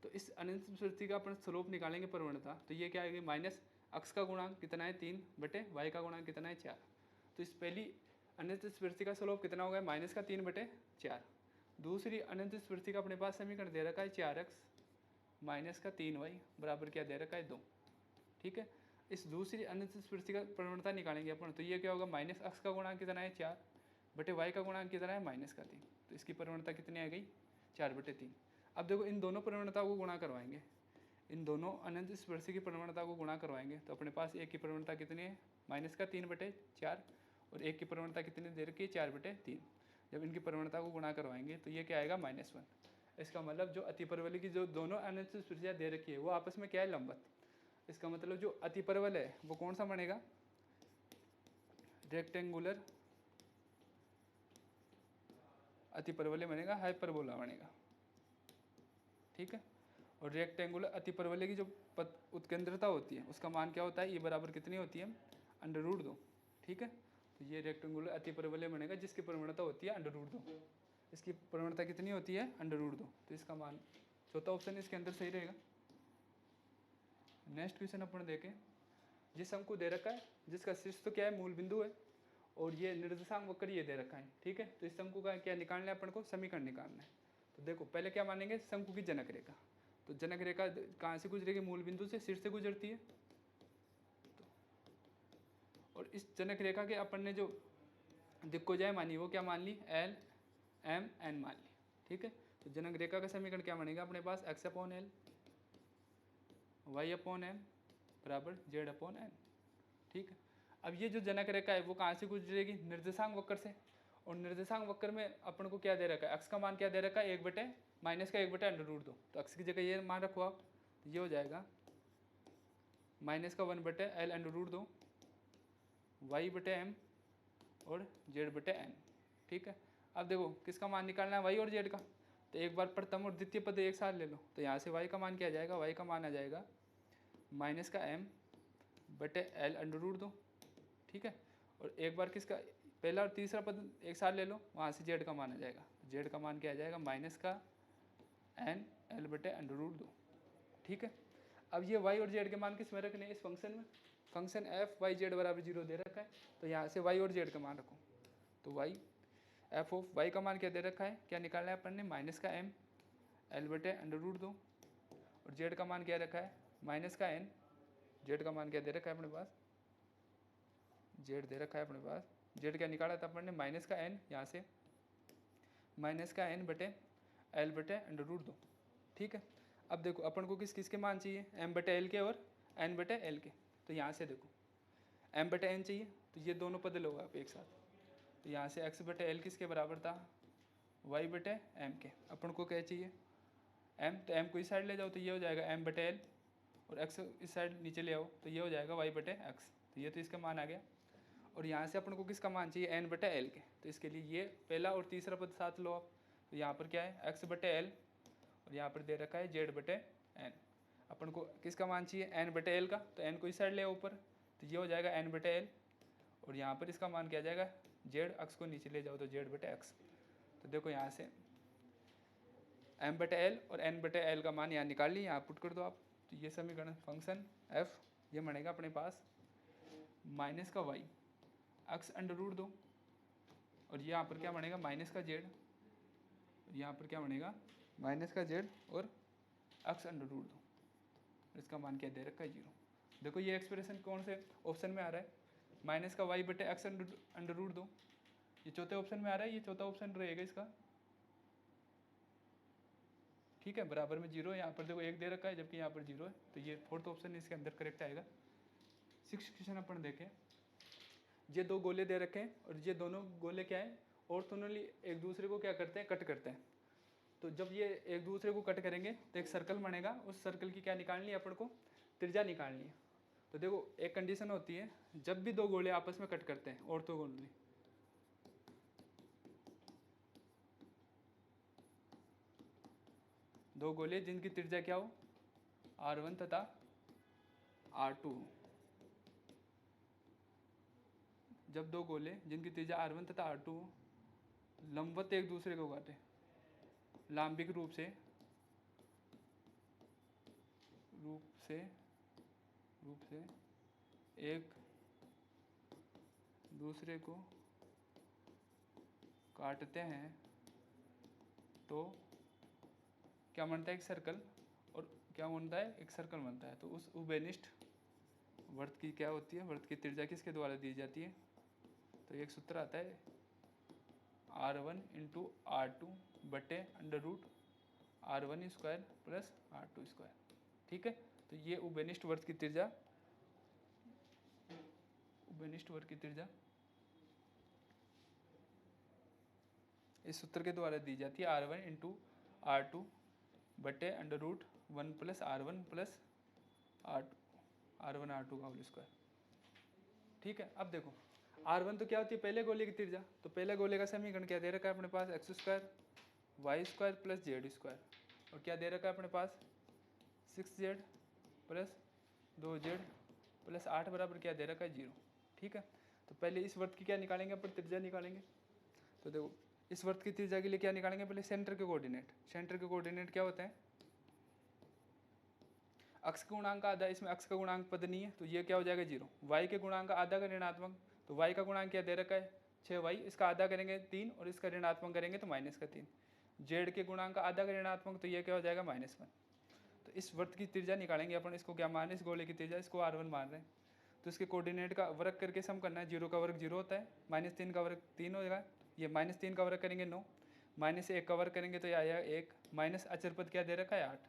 तो इस अनंत स्पर्शिया का अपन स्लोप निकालेंगे प्रवणता, तो ये क्या आएगी माइनस x का गुणांक कितना है 3 बटे y का गुणांक कितना है 4, तो इस पहली अनंत स्पर्शिया का स्लोप कितना होगा -3/4। दूसरी अनंत स्पर्शिया का अपने पास समीकरण दे रखा है 4x माइनस का 3y बराबर क्या दे रखा है 2। ठीक है, इस दूसरी अनंत स्पर्शिया का प्रवणता निकालेंगे अपन, तो ये क्या होगा -x का गुणांक कितना है 4 बटे y का गुणांक कितना है -3, तो इसकी प्रवणता कितनी आ गई 4/3। अब देखो इन दोनों प्रवणताओं को गुणा करवाएंगे, इन दोनों अनंत स्पर्शिया की प्रवणता को गुणा करवाएंगे, तो अपने पास एक की प्रवणता कितनी है -3/4 और एक की प्रवणता कितनी दे रखी है 4/3। जब इनकी प्रवणता को गुणा करवाएंगे तो ये क्या आएगा -1, इसका मतलब जो अतिपरवलय की जो दोनों अनिश्चित त्रिज्या दे रखी है वो आपस में क्या है, लंबवत। इसका मतलब जो अतिपरवलय है वो कौन सा बनेगा, रेक्टेंगुलर अतिपरवलय बनेगा, हाइपरबोला बनेगा, ठीक है। और रेक्टेंगुलर अतिपरवलय की जो उत्केंद्रता होती है उसका मान क्या होता है, ये बराबर कितनी होती है, √2, ठीक है। तो ये रेक्टेंगुलर अतिपरवलय बनेगा जिसकी प्रवणता होती है √2। इसकी प्रवणता कितनी होती है, √2। तो इसका मान चौथा ऑप्शन इसके अंदर सही रहेगा। नेक्स्ट क्वेश्चन अपन देखें, जिस शंकु दे रखा है जिसका शीर्ष तो क्या है, मूल बिंदु है, और ये निर्देशांक वक्र ये दे रखा है, ठीक है। तो इस शंकु का क्या निकालना है अपन को, समीकरण निकालना है। तो देखो पहले क्या मानेंगे, शंकु की जनक रेखा। तो जनक रेखा कहाँ से गुजरेगी, मूल बिंदु से, शीर्ष से गुजरती है। और इस जनक रेखा के अपन ने जो दिक्कोजाएं मानी वो क्या मान ली, L, M, N मान ली, ठीक है। तो जनक रेखा का समीकरण क्या बनेगा अपने पास, x/L y/M बराबर z/N, ठीक है। अब ये जो जनक रेखा है वो कहाँ से गुजरेगी, निर्देशांक वक्र से। और निर्देशांक वक्र में अपन को क्या दे रखा है, x का मान क्या दे रखा है, 1/-√2। तो x की जगह ये मान रखो आप, तो ये हो जाएगा -1/L√2 y/M और z/N, ठीक है। अब देखो किसका मान निकालना है, y और z का। तो एक बार प्रथम और द्वितीय पद एक साथ ले लो, तो यहाँ से y का मान क्या आ जाएगा, y का मान आ जाएगा -M/L√2, ठीक है। और एक बार किसका पहला और तीसरा पद एक साथ ले लो, वहाँ से z का मान आ जाएगा, z का मान क्या आ जाएगा, -NL/√2, ठीक है। अब ये y और z के मान किस में रखने हैं, इस फंक्शन में, फंक्शन f(y(z) = 0 दे रखा है। तो यहाँ से y और z का मान रखो, तो f(y) का मान क्या दे रखा है, क्या निकालना है अपन ने, -M/L/√2, और z का मान क्या रखा है, -N, z का मान क्या दे रखा है अपने पास, z दे रखा है अपने पास, z क्या निकाला था अपन ने, -N, यहाँ से -N/L/√2, ठीक है। अब देखो अपन को किस किस के मान चाहिए, M/L के और N/L के। तो यहाँ से देखो M/N चाहिए, तो ये दोनों पद लो आप एक साथ। तो यहाँ से x/L किसके बराबर था, y/M के। अपन को क्या चाहिए, M, तो M को इस साइड ले जाओ तो ये हो जाएगा M/L, और x इस साइड नीचे ले आओ तो ये हो जाएगा y/x। तो ये तो इसका मान आ गया। और यहाँ से अपन को किसका मान चाहिए, N/L के। तो इसके लिए ये पहला और तीसरा पद साथ लो आप। तो यहाँ पर क्या है, x/L, और यहाँ पर दे रखा है z/N। अपन को किसका मान चाहिए, N/L का, तो N को इस साइड ले ऊपर, तो ये हो जाएगा N/L, और यहाँ पर इसका मान क्या आ जाएगा, z, x को नीचे ले जाओ तो z/x। तो देखो यहाँ से M/L और N/L का मान यहाँ निकाल ली, यहाँ पुट कर दो आप। तो ये समीकरण फंक्शन f ये बनेगा अपने पास माइनस का y x√2, और यहाँ पर क्या बनेगा, माइनस का z, यहाँ पर क्या बनेगा, माइनस का z और x√2। इसका मान क्या दे रखा है, 0। देखो ये एक्सप्रेशन कौन से ऑप्शन में आ रहा है, माइनस का y/x√2, ये चौथे ऑप्शन में आ रहा है, ये चौथा ऑप्शन रहेगा इसका, ठीक है। बराबर में 0 है, यहाँ पर देखो 1 दे रखा है जबकि यहाँ पर 0 है, तो ये फोर्थ ऑप्शन इसके अंदर करेक्ट आएगा। 6 क्वेश्चन अपन देखें, ये दो गोले दे रखे हैं और ये दोनों गोले क्या है, ऑर्थोगोनली एक दूसरे को क्या करते हैं, कट करते हैं। तो जब ये एक दूसरे को कट करेंगे तो एक सर्कल बनेगा, उस सर्कल की क्या निकालनी है अपन को, त्रिज्या निकालनी है। तो देखो एक कंडीशन होती है, जब भी दो गोले आपस में कट करते हैं ऑर्थोगोनली, दो गोले जिनकी त्रिज्या क्या हो, r1 तथा r2, जब दो गोले जिनकी त्रिज्या r1 तथा r2 लंबवत एक दूसरे को काटे, लांबिक रूप से एक दूसरे को काटते हैं, तो क्या बनता है, एक सर्कल, और क्या बनता है, एक सर्कल बनता है। तो उस उभयनिष्ठ वृत्त की क्या होती है, वृत्त की त्रिज्या किसके द्वारा दी जाती है, तो एक सूत्र आता है r1 × r2 बटे √r1² + r2², ठीक है। तो ये उभयनिष्ठ वृत्त की त्रिज्या, इस सूत्र के द्वारा दी जाती है r1 × R2 बटे under root 1 plus R1 plus R1 R2 का होल स्क्वायर। ठीक है, अब देखो R1 तो क्या होती है पहले गोले की त्रिज्या, तो पहले गोले का समीकरण क्या दे रखा है अपने पास, X square Y square plus Z square, और क्या दे रखा है अपने पास 6z प्लस 2z प्लस 8 बराबर क्या दे रखा है 0। ठीक है, तो पहले इस वर्त की क्या निकालेंगे अपन, त्रिज्या निकालेंगे। तो देखो इस वर्त की त्रिज्या के लिए क्या निकालेंगे, पहले सेंटर के कोऑर्डिनेट। सेंटर के कोऑर्डिनेट क्या होते हैं, अक्ष का गुणांक का आधा, इसमें अक्ष का गुणांक पद नहीं है तो ये क्या हो जाएगा 0। वाई के गुणांक का आधा का ऋणात्मक, तो वाई का गुणांक क्या दे रखा है 6y, इसका आधा करेंगे 3 और इसका ऋणात्मक करेंगे तो -3। जेड के गुणांक का आधा का ऋणात्मक, तो ये क्या हो जाएगा -1। तो इस वर्त की त्रिज्या निकालेंगे अपन, इसको क्या मान रहे हैं, इस गोले की त्रिज्या, इसको R1 मान रहे हैं। तो इसके कोऑर्डिनेट का वर्ग करके सम करना है, 0 का वर्ग 0 होता है, -3 का वर्ग 3 होगा, ये -3 का वर्ग करेंगे 9, -1 का वर्ग करेंगे तो ये आएगा 1, माइनस अचर पद क्या दे रखा है 8,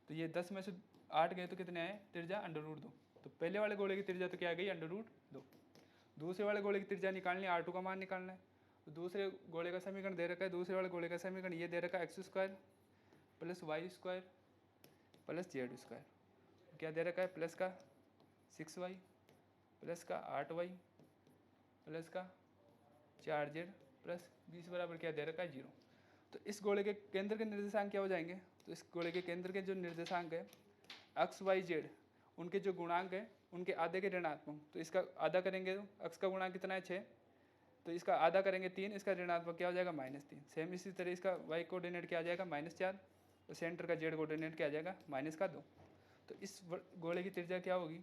तो ये 10 में से 8 गए तो कितने आए, त्रिज्या √2। तो पहले वाले गोले की त्रिज्या तो क्या आ गई √2। दूसरे वाले गोले की त्रिज्या निकालनी है, R2 का मान निकालना है। तो दूसरे गोले का समीकरण दे रखा है, दूसरे वाले गोले का समीकरण ये दे रखा है X square plus Y square plus Z square, क्या दे रखा है प्लस का 6y प्लस का 8y प्लस का 4z प्लस 20 बराबर क्या दे रखा है 0। तो इस गोले के केंद्र के निर्देशांक क्या हो जाएंगे, तो इस गोले के केंद्र के जो निर्देशांक है एक्स वाई जेड, उनके जो गुणांक है उनके आधे के ऋणात्मक, तो इसका आधा करेंगे तो एक्स का गुणांक कितना है 6, तो इसका आधा करेंगे 3, इसका ऋणात्मक क्या हो जाएगा -3। सेम इसी तरह इसका वाई कोऑर्डिनेट क्या आ जाएगा -4, तो सेंटर का जेड कोऑर्डिनेट क्या आ जाएगा -2। तो इस गोले की त्रिज्या क्या होगी,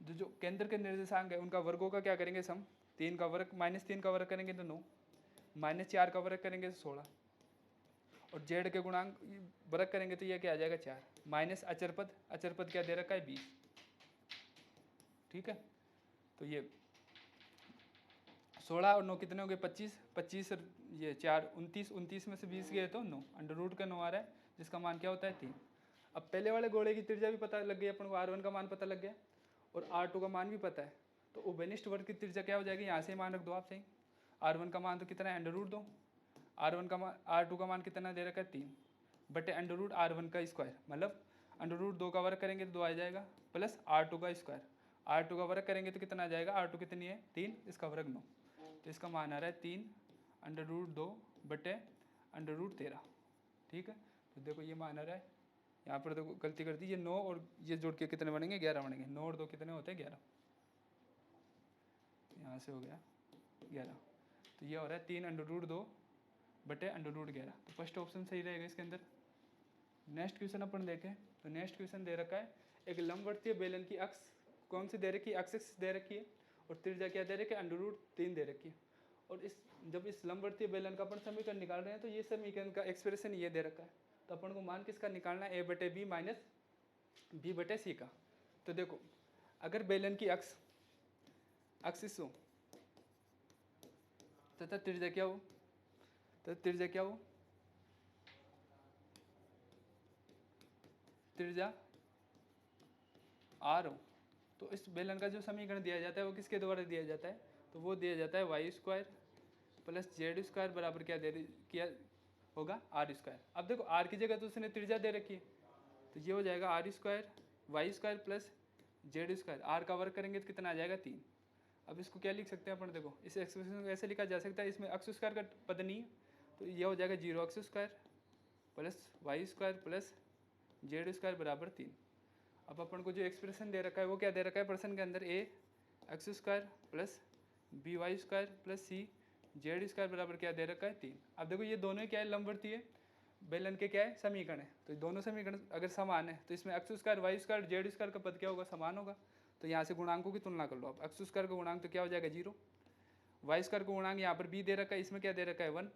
जो केंद्र के निर्देशांक है उनका वर्गों का क्या करेंगे सम, 3 का वर्ग -3 का वर्ग करेंगे तो 9, -4 का वर्ग करेंगे तो 16, और जेड के गुणांक वर्ग करेंगे तो यह क्या आ जाएगा 4, माइनस अचरपद क्या दे रखा है 20। ठीक है, तो ये 16 और 9 कितने हो गए 25, 25 ये 4 29, 29 में से 20 गए तो 9, अंडर रूट का 9 आ रहा है, जिसका मान क्या होता है 3। अब पहले वाले गोले की त्रिज्या भी पता लग गई अपन को, R1 का मान पता लग गया और R2 का मान भी पता है, तो उभयनिष्ठ वर्ग की त्रिज्या क्या हो जाएगी, यहाँ से मान रख दो आप सही। R1 का मान तो कितना है √2, R1 का मान, R2 का मान कितना दे रखा है 3 बटे √R1 का स्क्वायर, मतलब √2 का वर्ग करेंगे तो 2 आ जाएगा, प्लस R2 का स्क्वायर, R2 का वर्ग करेंगे तो कितना आ जाएगा, R2 कितनी है 3, इसका वर्ग 9, तो इसका मान आ रहा है 3 √2 बटे √13। ठीक है, तो देखो ये मान आ रहा है, यहाँ पर देखो गलती कर दी, ये 9 और ये जोड़ के कितने बनेंगे 11 बनेंगे, 9 और 2 कितने होते हैं 11, यहाँ से हो गया 11, तो ये हो रहा है 3 √2 बटे √11, तो फर्स्ट ऑप्शन सही रहेगा इसके अंदर। नेक्स्ट क्वेश्चन अपन देखें, तो नेक्स्ट क्वेश्चन दे रखा है एक लंबवर्तीय बेलन की अक्ष कौन सी दे रखी है, एक्सिस दे रखी है, और त्रिज्या क्या दे रखी है √3 दे रखी है, और इस जब इस लंबवर्तीय बेलन का अपन समीकरण निकाल रहे हैं तो ये समीकरण का एक्सप्रेशन ये दे रखा है, तो अपन को मान किसका निकालना है, a बटे बी माइनस बी बटे सी का। तो देखो अगर बेलन की अक्ष एक्सिस हो तथा त्रिज्या क्या हो, तो त्रिज्या क्या हो, त्रिज्या r हो, तो इस बेलन का जो समीकरण दिया जाता है वो किसके द्वारा दिया जाता है, तो वो दिया जाता है Y square plus Z square बराबर क्या किया होगा आर स्क्वायर। अब देखो आर की जगह तो उसने त्रिज्या दे रखी है, तो ये हो जाएगा R square Y square plus Z square, R का वर्ग करेंगे तो कितना आ जाएगा 3। अब इसको क्या लिख सकते हैं अपन, देखो इस एक्सप्रेशन को ऐसे लिखा जा सकता है, इसमें एक्स स्क्वायर का पद नहीं है तो ये हो जाएगा 0 X square plus Y square plus Z square बराबर 3। अब अपन को जो एक्सप्रेशन दे रखा है वो क्या दे रखा है प्रश्न के अंदर, A X square plus B Y square plus C Z square बराबर क्या दे रखा है 3। अब देखो ये दोनों क्या है लंबवर्तीय बेलन के क्या है समीकरण है, तो दोनों समीकरण अगर समान है तो इसमें X square Y square Z square का पद क्या होगा समान होगा, तो यहाँ से गुणांकों की तुलना कर लो आप, एक्स स्क्वायर का गुणांक तो क्या हो जाएगा 0, वाई स्क्वायर का गुणांक यहाँ पर बी दे रखा है, इसमें क्या दे रखा है 1,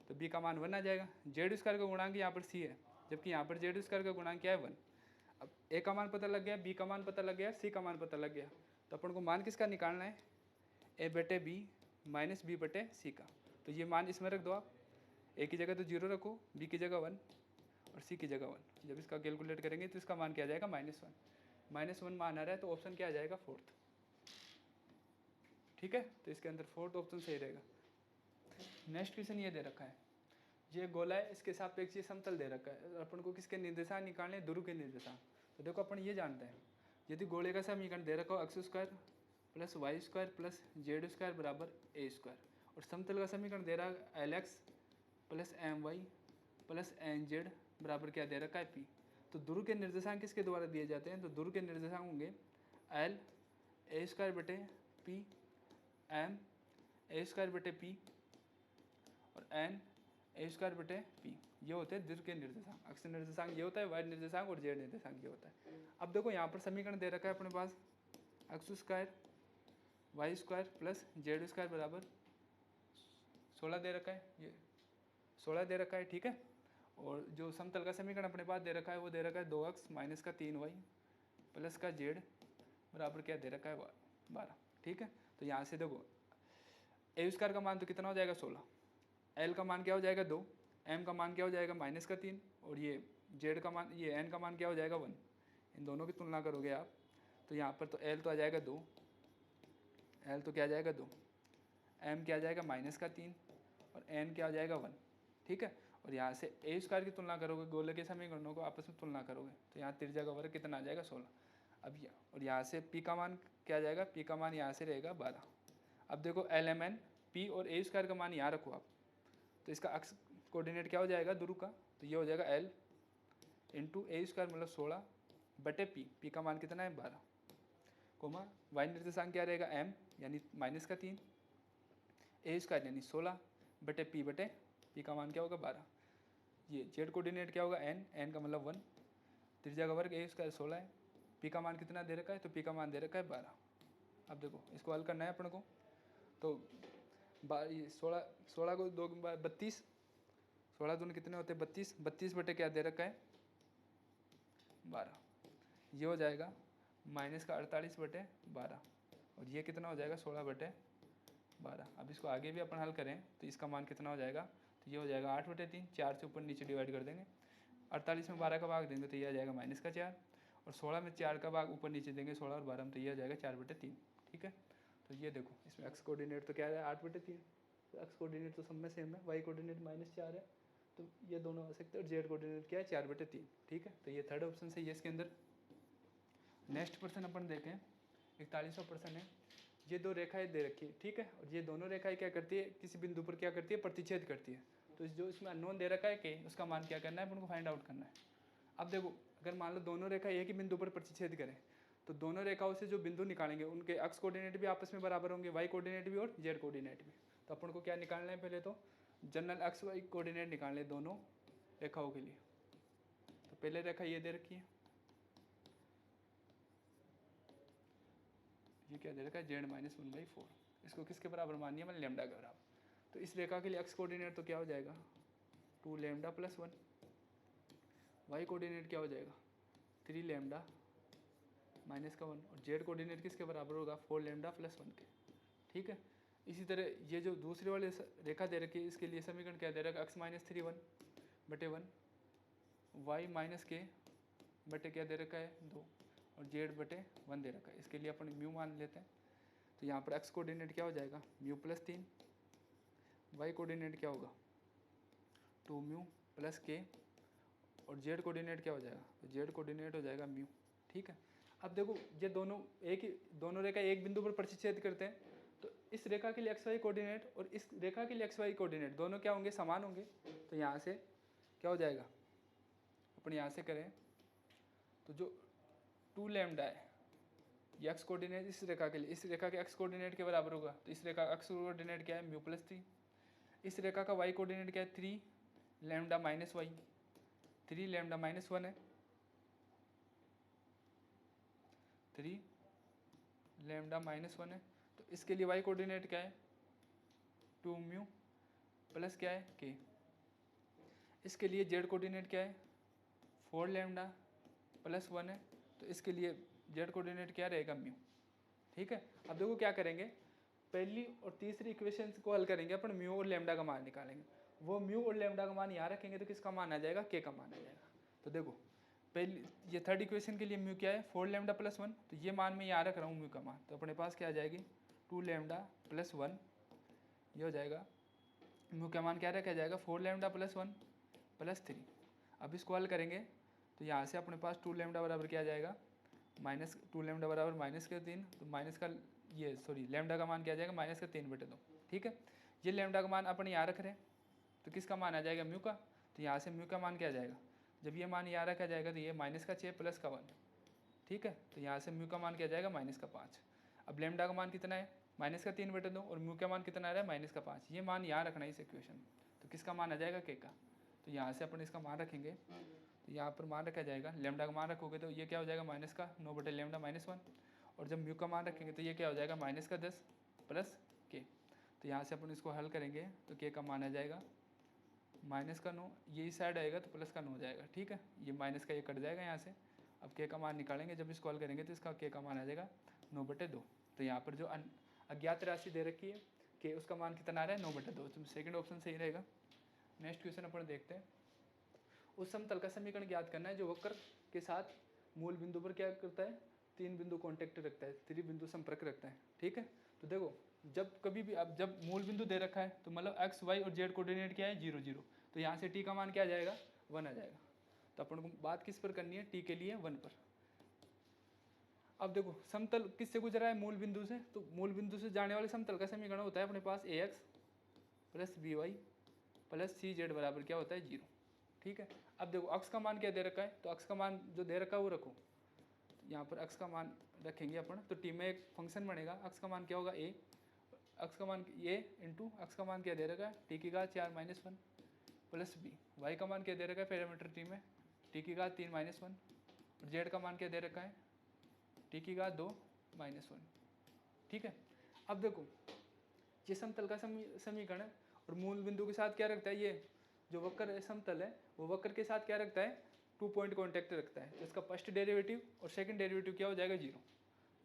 तो बी का मान 1 आ जाएगा, जेड स्क्वायर का गुणांक यहाँ पर सी है जबकि यहाँ पर जेड स्क्वायर का गुणांक क्या है 1। अब ए का मान पता लग गया, बी का मान पता लग गया, सी का मान पता लग गया, तो अपन को मान किसका निकालना है, ए बटे बी माइनस बी बटे सी का। तो ये मान इसमें रख दो आप, ए की जगह तो 0 रखो, बी की जगह 1 और सी की जगह 1। जब इसका कैलकुलेट करेंगे तो इसका मान क्या आ जाएगा -1 मान आ रहा है, तो ऑप्शन क्या आ जाएगा 4th। ठीक है, तो इसके अंदर 4th ऑप्शन सही रहेगा। नेक्स्ट क्वेश्चन ये दे रखा है, ये गोला है, इसके सापेक्ष ये समतल दे रखा है, अपन को किसके निर्देशांक निकालने, ध्रुव के निर्देशांक। तो देखो अपन ये जानते हैं, यदि गोले का समीकरण दे रखा हो X square plus Y square plus Z square बराबर ए स्क्वायर, और समतल का समीकरण दे रहा है L X plus M Y plus N Z बराबर क्या दे रखा है पी। तो ध्रुव के निर्देशांक किसके द्वारा दिए जाते हैं, तो ध्रुव के निर्देशांक होंगे एल ए स्क्वायर बटे पी एम ए स्क्वायर बटे पी और एन ए स्क्वायर बटे पी, ये होते हैं ध्रुव के निर्देशांक। अक्ष निर्देशांक ये होता है, वाई निर्देशांक और जेड निर्देशांक ये होता है। अब देखो यहाँ पर समीकरण दे रखा है अपने पास X square Y square plus Z square बराबर 16 दे रखा है, ये 16 दे रखा है, ठीक है। और जो समतल का समीकरण अपने पास दे रखा है वो दे रखा है 2x माइनस का 3y प्लस का जेड बराबर क्या दे रखा है 12, ठीक है। तो यहाँ से देखो ए स्क्वायर का मान तो कितना हो जाएगा 16, एल का मान क्या हो जाएगा 2, एम का मान क्या हो जाएगा माइनस का 3 और ये जेड का मान, ये एन का मान क्या हो जाएगा 1। इन दोनों की तुलना करोगे आप तो यहाँ पर तो एल तो आ जाएगा 2, एल तो क्या आ जाएगा 2, एम क्या आ जाएगा माइनस का 3 और एन क्या आ जाएगा 1, ठीक है। और यहाँ से ए स्क्वायर की तुलना करोगे, गोले के समीकरणों को आपस में तुलना करोगे तो यहाँ त्रिज्या का वर्ग कितना आ जाएगा 16। अब और यहाँ से पी का मान क्या आ जाएगा, पी का मान यहाँ से रहेगा 12। अब देखो एल एम एन पी और ए स्क्वायर का मान यहाँ रखो आप, तो इसका अक्ष कोऑर्डिनेट क्या हो जाएगा ध्रुव का, तो ये हो जाएगा एल इंटू ए स्क्वायर मतलब 16 बटे पी का मान कितना है 12, कोमा वाई निर्देशांक क्या रहेगा एम यानी माइनस का 3, ए स्क्वायर यानी 16 बटे पी का मान क्या होगा 12। ये जेड कोऑर्डिनेट क्या होगा एन का मतलब 1, त्रिज्या का वर्ग ए स्क्वायर 16 है, पी का मान कितना दे रखा है, तो पी का मान दे रखा है 12। अब देखो इसको हल करना है अपन को, तो 16 को 2 32, 16 दूनी कितने होते हैं 32, 32 बटे क्या दे रखा है 12, ये हो जाएगा माइनस का 48 बटे 12 और ये कितना हो जाएगा 16 बटे 12। अब इसको आगे भी अपन हल करें तो इसका मान कितना हो जाएगा, तो ये हो जाएगा 8 बटे 3, 4 से ऊपर नीचे डिवाइड कर देंगे, 48 में 12 का भाग देंगे तो ये आ जाएगा माइनस का 4 और 16 में 4 का भाग ऊपर नीचे देंगे 16 और 12 में, तो ये आ जाएगा 4 बटे 3, ठीक है। तो ये देखो इसमें एक्स कोऑर्डिनेट तो क्या है 8 बटे 3, तो एक्स कोऑर्डिनेट तो सब में सेम है, वाई कोऑर्डिनेट -4 है, तो ये दोनों आ सकते हैं और जेड कोऑर्डिनेट क्या है 4 बटे 3, ठीक है। तो ये थर्ड ऑप्शन सही है इसके अंदर। नेक्स्ट प्रश्न अपन देखें 41वां प्रश्न है, ये दो रेखाएं दे रखी है, ठीक है, और ये दोनों रेखाएं क्या करती है किसी बिंदु पर क्या करती है प्रतिच्छेद करती है, तो जो इसमें अननोन दे रखा है के उसका मान क्या करना है अपन को फाइंड आउट करना है। अब देखो अगर मान लो दोनों रेखा एक ही बिंदु पर प्रतिच्छेद करें तो दोनों रेखाओं से जो बिंदु निकालेंगे उनके अक्ष कोऑर्डिनेट भी आपस में बराबर होंगे, वाई कोऑर्डिनेट भी और जेड कोऑर्डिनेट भी। तो अपन को क्या निकालना है, पहले तो जनरल अक्ष वाई कोऑर्डिनेट निकालने दोनों रेखाओं के लिए। तो पहले रेखा ये दे रखी है, ये क्या दे रखा है z-1/4, इसको किसके बराबर माननी है, मतलब लेमडा के बराबर। तो इस रेखा के लिए एक्स कोऑर्डिनेट तो क्या हो जाएगा 2 लेमडा प्लस 1, वाई कोऑर्डिनेट क्या हो जाएगा 3 लेमडा माइनस का 1 और जेड कोऑर्डिनेट किसके बराबर होगा 4 लेमडा प्लस 1 के, ठीक है। इसी तरह ये जो दूसरे वाले रेखा दे रखी है इसके लिए समीकरण क्या दे रखा है x-3 1 बटे 1, वाई माइनस के बटे क्या दे रखा है 2 और जेड बटे 1 दे रखा है, इसके लिए अपन म्यू मान लेते हैं। तो यहाँ पर एक्स कोऑर्डिनेट क्या हो जाएगा म्यू प्लस 3, वाई कोऑर्डिनेट क्या होगा 2 म्यू प्लस के और जेड कोऑर्डिनेट क्या हो जाएगा, तो जेड कोऑर्डिनेट हो जाएगा म्यू, ठीक है। अब देखो ये दोनों रेखा एक बिंदु पर प्रतिच्छेद करते हैं, तो इस रेखा के लिए एक्स वाई कोऑर्डिनेट और इस रेखा के लिए एक्स वाई कोऑर्डिनेट दोनों क्या होंगे समान होंगे। तो यहाँ से क्या हो जाएगा, अपन यहाँ से करें तो जो 2 लेमडा है ये एक्स कोऑर्डिनेट इस रेखा के लिए, इस रेखा के एक्स कोऑर्डिनेट के बराबर होगा, तो इस रेखा का एक्स कोऑर्डिनेट क्या है म्यू प्लस 3, इस रेखा का वाई कोऑर्डिनेट क्या है 3 lambda minus Y, 3 lambda minus 1 है, 3 लेमडा माइनस 1 है। तो इसके लिए वाई कोऑर्डिनेट क्या है 2 म्यू प्लस क्या है के, इसके लिए जेड कोऑर्डिनेट क्या है 4 लेमडा प्लस 1 है, तो इसके लिए जेड कोऑर्डिनेट क्या रहेगा म्यू, ठीक है। अब देखो क्या करेंगे, पहली और तीसरी इक्वेशन को हल करेंगे अपन, म्यू और लेमडा का मान निकालेंगे, वो म्यू और लेमडा का मान यहाँ रखेंगे तो किसका मान आ जाएगा के का मान आ जाएगा। तो देखो पहली ये थर्ड इक्वेशन के लिए म्यू क्या है 4 लेमडा प्लस 1, तो ये मान मैं यहाँ रख रहा हूँ म्यू का मान, तो अपने पास क्या आ जाएगी 2 लेमडा प्लस 1, ये हो जाएगा म्यू का मान क्या रखा जाएगा 4 लैम्डा प्लस 1 प्लस 3। अब इसको हल करेंगे तो यहाँ से अपने पास 2 लैम्डा बराबर क्या आ जाएगा माइनस 2 लैम्डा बराबर माइनस का 3, तो माइनस का ये सॉरी लैम्डा का मान क्या आ जाएगा माइनस का 3/2। ठीक है, ये लैम्डा का मान अपन यहाँ रख रहे हैं तो किसका मान आ जाएगा म्यू का, तो यहाँ से म्यू का मान क्या आ जाएगा, जब ये मान यहाँ रखा जाएगा तो ये माइनस का 6 प्लस का 1। ठीक है, तो यहाँ से म्यू का मान क्या आ जाएगा माइनस का 5। अब लैम्डा का मान कितना है माइनस का 3/2 और म्यू का मान कितना आ रहा है माइनस का 5। ये मान यहाँ रखना है इस इक्वेशन में, तो किसका मान आ जाएगा के का, तो यहाँ से अपन इसका मान रखेंगे तो यहाँ पर मान रखा जाएगा लैम्डा का मान रखोगे तो ये क्या हो जाएगा माइनस का 9 लैम्डा माइनस 1, और जब म्यू का मान रखेंगे तो ये क्या हो जाएगा माइनस का 10 प्लस के। तो यहाँ से अपन इसको हल करेंगे तो के का मान आ जाएगा माइनस का 9, ये इस साइड आएगा तो प्लस का 9 हो जाएगा। ठीक है, ये माइनस का ये कट जाएगा यहाँ से। अब के का मान निकालेंगे, जब इसको हल करेंगे तो इसका के का मान आ जाएगा 9/2। तो यहाँ पर जो अज्ञात राशि दे रखी है कि उसका मान कितना आ रहा है 9/2, तो सेकंड ऑप्शन सही रहेगा। नेक्स्ट क्वेश्चन अपन देखते हैं। उस समतल का समीकरण ज्ञात करना है जो वक्र के साथ मूल बिंदु पर क्या करता है 3 बिंदु कॉन्टेक्ट रखता है, 3 बिंदु संपर्क रखता है। ठीक है, तो देखो जब कभी भी अब जब मूल बिंदु दे रखा है तो मतलब एक्स वाई और जेड कोऑर्डिनेट क्या है 0 0, तो यहाँ से टी का मान क्या आ जाएगा 1 आ जाएगा। तो अपन को बात किस पर करनी है टी के लिए 1 पर। अब देखो समतल किससे गुजरा है मूल बिंदु से, तो मूल बिंदु से जाने वाले समतल का समीकरण होता है अपने पास A X plus B Y plus C Z बराबर क्या होता है 0। ठीक है, अब देखो अक्स का मान क्या दे रखा है, तो अक्स का मान जो दे रखा है वो रखो। यहाँ पर अक्स का मान रखेंगे अपन तो टी में एक फंक्शन बनेगा, अक्स का मान क्या होगा ए, अक्स का मान ए इंटू अक्स का मान क्या दे रखा है टी की घात 4 - 1 प्लस बी, वाई का मान क्या दे रखा है पैरामीटर टी में टी की घात 3 - 1, और जेड का मान क्या दे रखा है टी की घात 2 - 1। ठीक है, अब देखो ये समतल का समीकरण है और मूल बिंदु के साथ क्या रखता है, ये जो वक्र समतल है वो वक्र के साथ क्या रखता है 2 पॉइंट कॉन्टेक्ट रखता है। तो इसका फर्स्ट डेरिवेटिव और सेकंड डेरिवेटिव क्या हो जाएगा 0,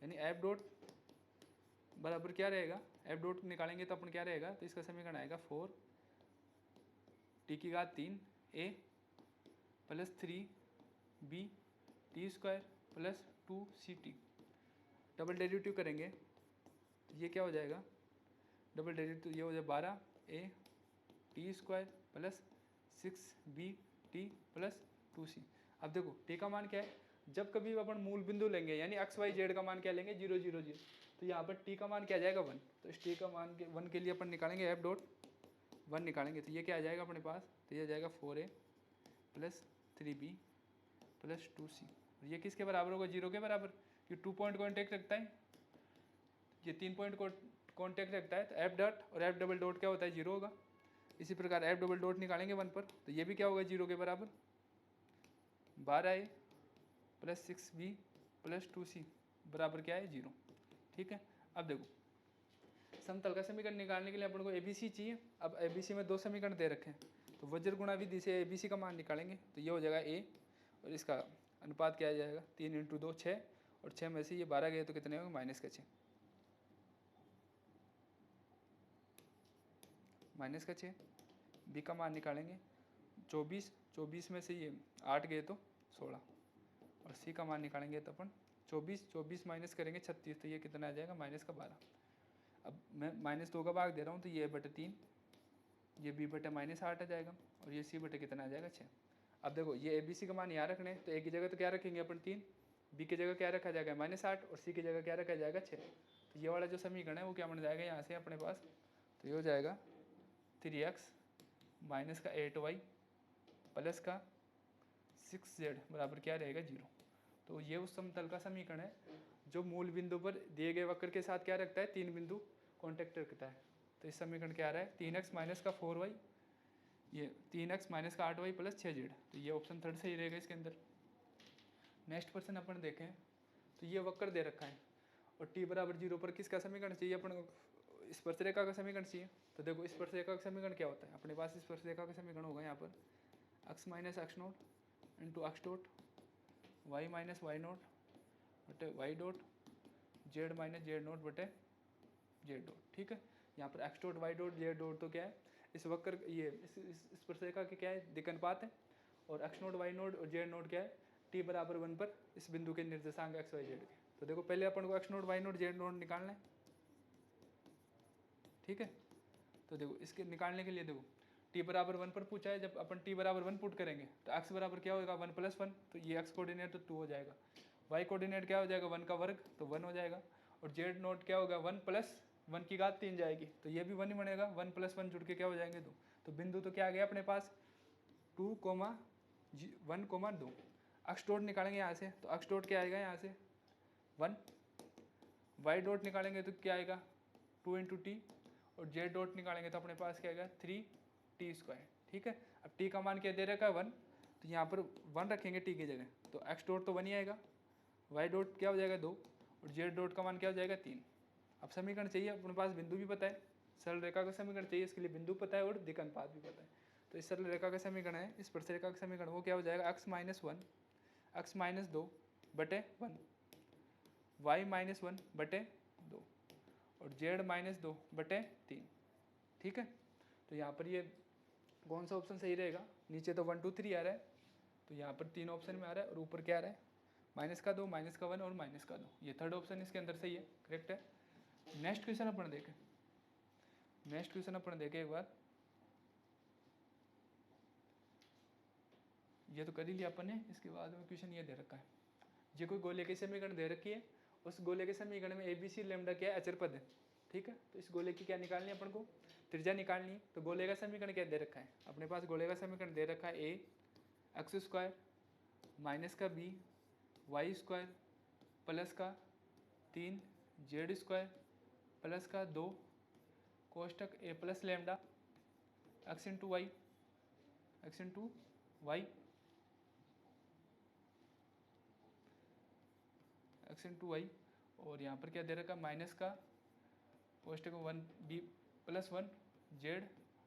यानी एफ डॉट बराबर क्या रहेगा, एफ डॉट निकालेंगे तो अपन क्या रहेगा, तो इसका समीकरण आएगा 4 टी की घात 3 A plus 3 B T square plus 2 C T. Double derivative करेंगे तो ये क्या हो जाएगा, डबल डेरिवेटिव ये हो जाए 12 A T square plus 6 B T plus 2 C. अब देखो टी का मान क्या है, जब कभी अपन मूल बिंदु लेंगे यानी एक्स वाई जेड का मान क्या लेंगे 0 0 0, तो यहाँ पर टी का मान क्या आ जाएगा 1, तो इस टी का मान के 1 के लिए अपन निकालेंगे एफ डॉट 1 निकालेंगे तो ये क्या आ जाएगा अपने पास, तो ये आ जाएगा 4a plus 3b plus 2c, और ये किसके बराबर होगा 0 के बराबर, ये 2 पॉइंट कॉन्टेक्ट रखता है, ये 3 पॉइंट कॉन्टेक्ट रखता है, तो एफ डॉट और एफ डबल डॉट क्या होता है 0 होगा। इसी प्रकार एफ डबल डॉट निकालेंगे 1 पर तो ये भी क्या होगा 0 के बराबर, 12a plus 6b plus 2c बराबर क्या है 0। ठीक है, अब देखो समतल का समीकरण निकालने के लिए अपन को एबीसी चाहिए। अब एबीसी में 2 समीकरण दे रखे हैं तो वज्र गुणा विधि से एबीसी का मान निकालेंगे तो ये हो जाएगा ए, और इसका अनुपात क्या आ जाएगा 3 × 2 6, और 6 में से ये 12 गए तो कितने होंगे -6 -6। बी का मान निकालेंगे 24, 24 में से ये 8 गए तो 16, और सी का मान निकालेंगे तो अपन 24 माइनस करेंगे 36, तो ये कितना आ जाएगा -12। अब मैं -2 का भाग दे रहा हूँ तो ये बटे 3, ये b बटे -8 आ जाएगा, और ये c बटे कितना आ जाएगा 6। अब देखो ये ABC का मान यहाँ रखने तो एक की जगह तो क्या रखेंगे अपन 3, b की जगह क्या रखा जाएगा -8, और c की जगह क्या रखा जाएगा 6। तो ये वाला जो समीकरण है वो क्या बन जाएगा यहाँ से अपने पास, तो ये हो जाएगा 3x माइनस का 8y प्लस का 6z बराबर क्या रहेगा 0। तो ये उस समतल का समीकरण है जो मूल बिंदु पर दिए गए वक्र के साथ क्या रखता है 3 बिंदु कॉन्टेक्ट रखता है। तो इस समीकरण क्या आ रहा है 3x माइनस का 4y, ये 3x माइनस का 8y प्लस 6z, तो ये ऑप्शन थर्ड सही रहेगा इसके अंदर। नेक्स्ट क्वेश्चन अपन देखें तो ये वक्र दे रखा है और t बराबर 0 पर किसका समीकरण चाहिए अपन को, स्पर्शरेखा का समीकरण चाहिए। तो देखो स्पर्शरेखा का समीकरण क्या होता है, अपने पास स्पर्शरेखा का समीकरण होगा यहाँ पर x minus x note into x dot y minus y note बटे y dot z minus z note बटे z डॉट। ठीक है, यहाँ पर x dot y dot z dot तो क्या है इस वक्र ये इस स्पर्शरेखा के क्या है दिक् अनुपात है, और x नोट y नोट और z नोट क्या है t बराबर 1 पर इस बिंदु के निर्देशांक x y z के। तो देखो पहले अपन को x note y note z note निकालना है। ठीक है, तो देखो इसके निकालने के लिए देखो t बराबर 1 पर पूछा है, जब अपन t बराबर 1 पुट करेंगे तो x बराबर क्या होगा 1 + 1, तो ये x कोऑर्डिनेट तो 2 हो जाएगा, y कोऑर्डिनेट क्या हो जाएगा 1 का वर्ग तो 1 हो जाएगा, और z नोट क्या होगा 1 + 1 की घात 3 जाएगी, तो ये भी 1 ही बनेगा, 1 + 1 जुड़ के क्या हो जाएंगे 2। तो बिंदु तो क्या आ गया अपने पास 2, 1, 2। x डॉट निकालेंगे यहाँ से, तो x डॉट क्या आएगा यहाँ से 1, y डॉट निकालेंगे तो क्या आएगा 2 × t, और z डॉट निकालेंगे तो अपने पास क्या आएगा 3t²। ठीक है, अब t का मान क्या दे रखा है 1, तो यहाँ पर 1 रखेंगे t की जगह, तो x डॉट तो 1 ही आएगा, y डॉट क्या हो जाएगा 2, और z डॉट का मान क्या हो जाएगा 3। अब समीकरण चाहिए, अपने पास बिंदु भी पता है, सरल रेखा का समीकरण चाहिए, इसके लिए बिंदु पता है और दिक् अनुपात भी पता है। तो इस सरल रेखा का समीकरण है, इस स्पर्श रेखा का समीकरण वो क्या हो जाएगा x - 1 x - 2 बटे 1 y - 1 बटे 2 और z - 2 बटे 3। ठीक है, तो यहाँ पर ये कौन सा ऑप्शन सही रहेगा, नीचे तो 1 2 3 आ रहा है, तो यहाँ पर 3 ऑप्शन में आ रहा है, और ऊपर क्या आ रहा है -2 -1 और -2, ये थर्ड ऑप्शन इसके अंदर सही है, करेक्ट है। नेक्स्ट क्वेश्चन अपन देखें, नेक्स्ट क्वेश्चन अपन देखें एक बार, ये तो कर ही लिया अपन ने, इसके बाद में क्वेश्चन ये दे रखा है, ये कोई गोले की समीकरण दे रखी है, उस गोले के समीकरण में ABC लैम्डा क्या है अचर पद है। ठीक है, तो इस गोले की क्या निकालनी है अपन को, त्रिज्या निकालनी है। तो गोले का समीकरण क्या दे रखा है अपने पास, गोले का समीकरण दे रखा है a x² माइनस का b y² प्लस का 3 z² प्लस का 2 कोष्टक a plus lambda x × y x × y, और यहाँ पर क्या दे रखा है माइनस का कोष्टक 1 b + 1 z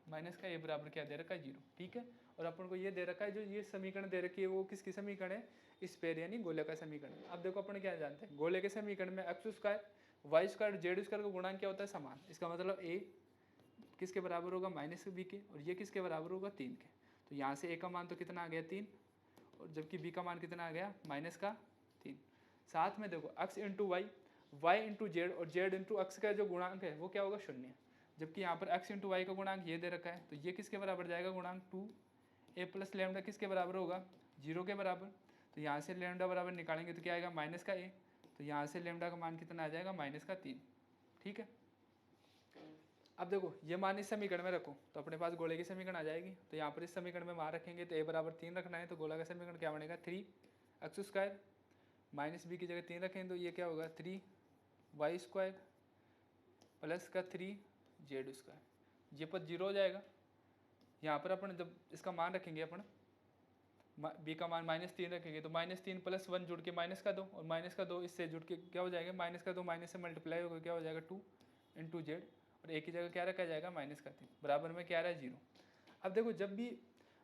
माइनस का a बराबर क्या दे रखा है 0। ठीक है, और अपन को ये दे रखा है, जो ये समीकरण दे रखी है वो किसकी समीकरण है, स्फेयर यानी गोले का समीकरण। अब देखो अपन क्या जानते हैं, गोले के समीकरण में x² y² z² का गुणांक क्या होता है समान, इसका मतलब a किसके बराबर होगा -b के, और ये किसके बराबर होगा 3 के। तो यहाँ से a का मान तो कितना आ गया 3, और जबकि b का मान कितना आ गया -3। साथ में देखो x × y × z और z × x का जो गुणांक है वो क्या होगा 0, जबकि यहाँ पर x × y का गुणांक ये दे रखा है, तो ये किसके बराबर जाएगा गुणांक 2a + लैम्डा किसके बराबर होगा 0 के बराबर। तो यहाँ से लैम्डा बराबर निकालेंगे तो क्या आएगा -a, तो यहाँ से लैम्डा का मान कितना आ जाएगा -3। ठीक है, अब देखो ये मान इस समीकरण में रखो तो अपने पास गोले की समीकरण आ जाएगी, तो यहाँ पर इस समीकरण में मान रखेंगे तो a बराबर 3 रखना है, तो गोला का समीकरण क्या बनेगा 3x² माइनस b की जगह 3 रखें तो ये क्या होगा 3y² प्लस का 3z², ये पद 0 हो जाएगा। यहाँ पर अपन जब इसका मान रखेंगे अपन b का मान -3 रखेंगे तो -3 + 1 जुड़ के -2 और -2 इससे जुड़ के क्या हो जाएगा -2 माइनस से मल्टीप्लाई होकर क्या हो जाएगा 2 × z, और a की जगह क्या रखा जाएगा -3 बराबर में क्या आ रहा है 0। अब देखो जब भी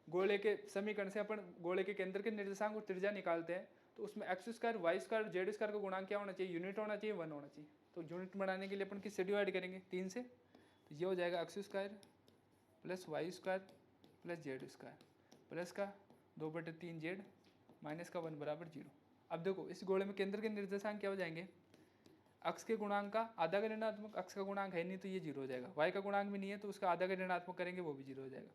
गोले के समीकरण से अपन गोले के केंद्र के निर्देशांक और त्रिज्या निकालते हैं तो उसमें x² y² z² का गुणांक क्या होना चाहिए, यूनिट होना चाहिए 1 होना चाहिए। तो यूनिट बनाने के लिए अपन किससे डिवाइड करेंगे 3 से, तो ये हो जाएगा x² + y² + z² प्लस का 2/3 z माइनस का 1 बराबर 0। अब देखो इस गोले में केंद्र के निर्देशांक क्या हो जाएंगे, x के गुणांक का आधा का ऋणात्मक, x का गुणांक है नहीं तो ये 0 हो जाएगा, y का गुणांक भी नहीं है तो उसका आधा का ऋणात्मक करेंगे वो भी 0 हो जाएगा।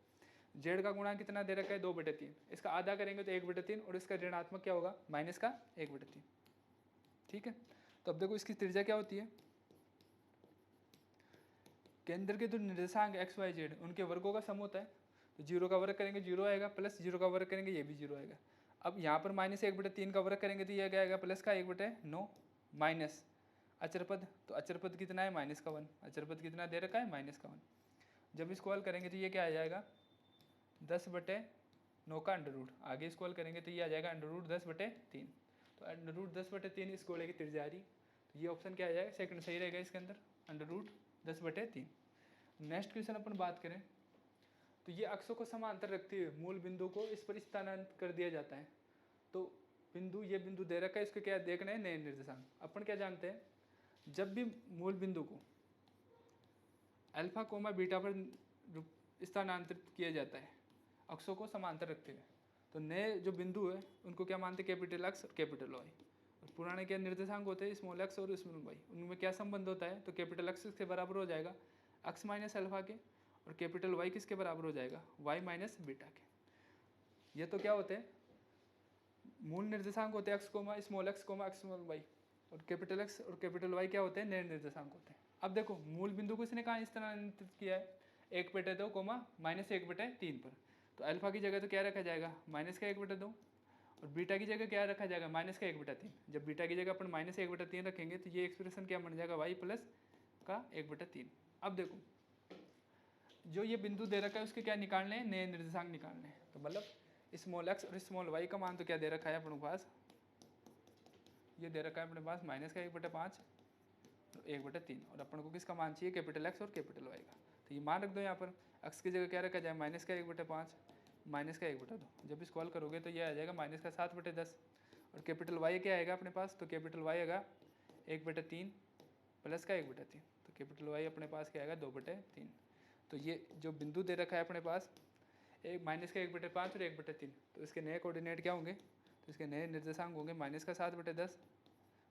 z का गुणांक कितना दे रखा है 2/3, इसका आधा करेंगे तो 1/3 और इसका ऋणात्मक क्या होगा -1/3। ठीक है, तो अब देखो इसकी त्रिज्या क्या होती है, केंद्र के जो निर्देशांक x y z उनके वर्गों का सम होता है, तो 0 का वर्ग करेंगे 0 आएगा, प्लस 0 का वर्ग करेंगे ये भी 0 आएगा। अब यहाँ पर -1/3 का वर्ग करेंगे तो ये क्या आएगा प्लस का 1/9 माइनस अचर पद, तो अचर पद कितना है -1, अचर पद कितना दे रखा है -1। जब इसको हल करेंगे तो ये क्या आ जाएगा 10/9 का अंडर रूट, आगे इसको हल करेंगे तो ये आ जाएगा √10/3, तो √10/3 इस गोले की त्रिज्या आ रही, तो ये ऑप्शन क्या आ जाएगा सेकंड सही रहेगा इसके अंदर √10/3। नेक्स्ट क्वेश्चन अपन बात करें तो ये अक्षों को समांतर रखते हुए मूल बिंदु को इस पर स्थानांतरित कर दिया जाता है। तो बिंदु ये बिंदु दे रखा है, इसके क्या देखना है नए निर्देशांक। अपन क्या जानते हैं, जब भी मूल बिंदु को अल्फा, बीटा पर स्थानांतरित किया जाता है अक्षों को समांतर रखते हुए, तो नए जो बिंदु है उनको क्या मानते हैं X और Y, और पुराने क्या निर्देशांक होते हैं स्मॉल x और स्मॉल y, उनमें क्या संबंध होता है, तो X के बराबर हो जाएगा x - अल्फा के, और कैपिटल वाई किसके बराबर हो जाएगा, वाई माइनस बीटा के। ये तो क्या होते हैं, मूल निर्देशांक होते हैं X comma small X comma X small Y, और कैपिटल एक्स और कैपिटल वाई क्या होते हैं, नए निर्देशांक होते हैं। अब देखो मूल बिंदु को इसने कहाँ इस तरह निरूपित किया है, 1/2 कोमा -1/3 पर, तो अल्फा की जगह तो क्या रखा जाएगा, -1/2, और बीटा की जगह क्या रखा जाएगा, -1/3। जब बीटा की जगह अपन -1/3 रखेंगे तो ये एक्सप्रेशन क्या बन जाएगा, y प्लस का 1/3। अब देखो जो ये बिंदु दे रखा है उसके क्या निकालने हैं, नए निर्देशांक निकालने हैं। तो मतलब स्मॉल एक्स और स्मॉल वाई का मान तो क्या दे रखा है अपने पास, ये दे रखा है अपने पास -1/5 और 1/3, और अपन को किसका मान चाहिए, कैपिटल एक्स और कैपिटल वाई का। तो ये मान रख दो यहाँ पर, एक्स की जगह क्या रखा जाए, -1/5 -1/2। जब इसको हल करोगे तो ये आ जाएगा -7/10, और कैपिटल वाई क्या आएगा अपने पास, तो कैपिटल वाई आएगा 1/3 प्लस का 1/3, तो कैपिटल वाई अपने पास क्या आएगा 2/3। तो ये जो बिंदु दे रखा है अपने पास एक -1/5 और 1/3, तो इसके नए कोऑर्डिनेट क्या होंगे, तो इसके नए निर्देशांक होंगे -7/10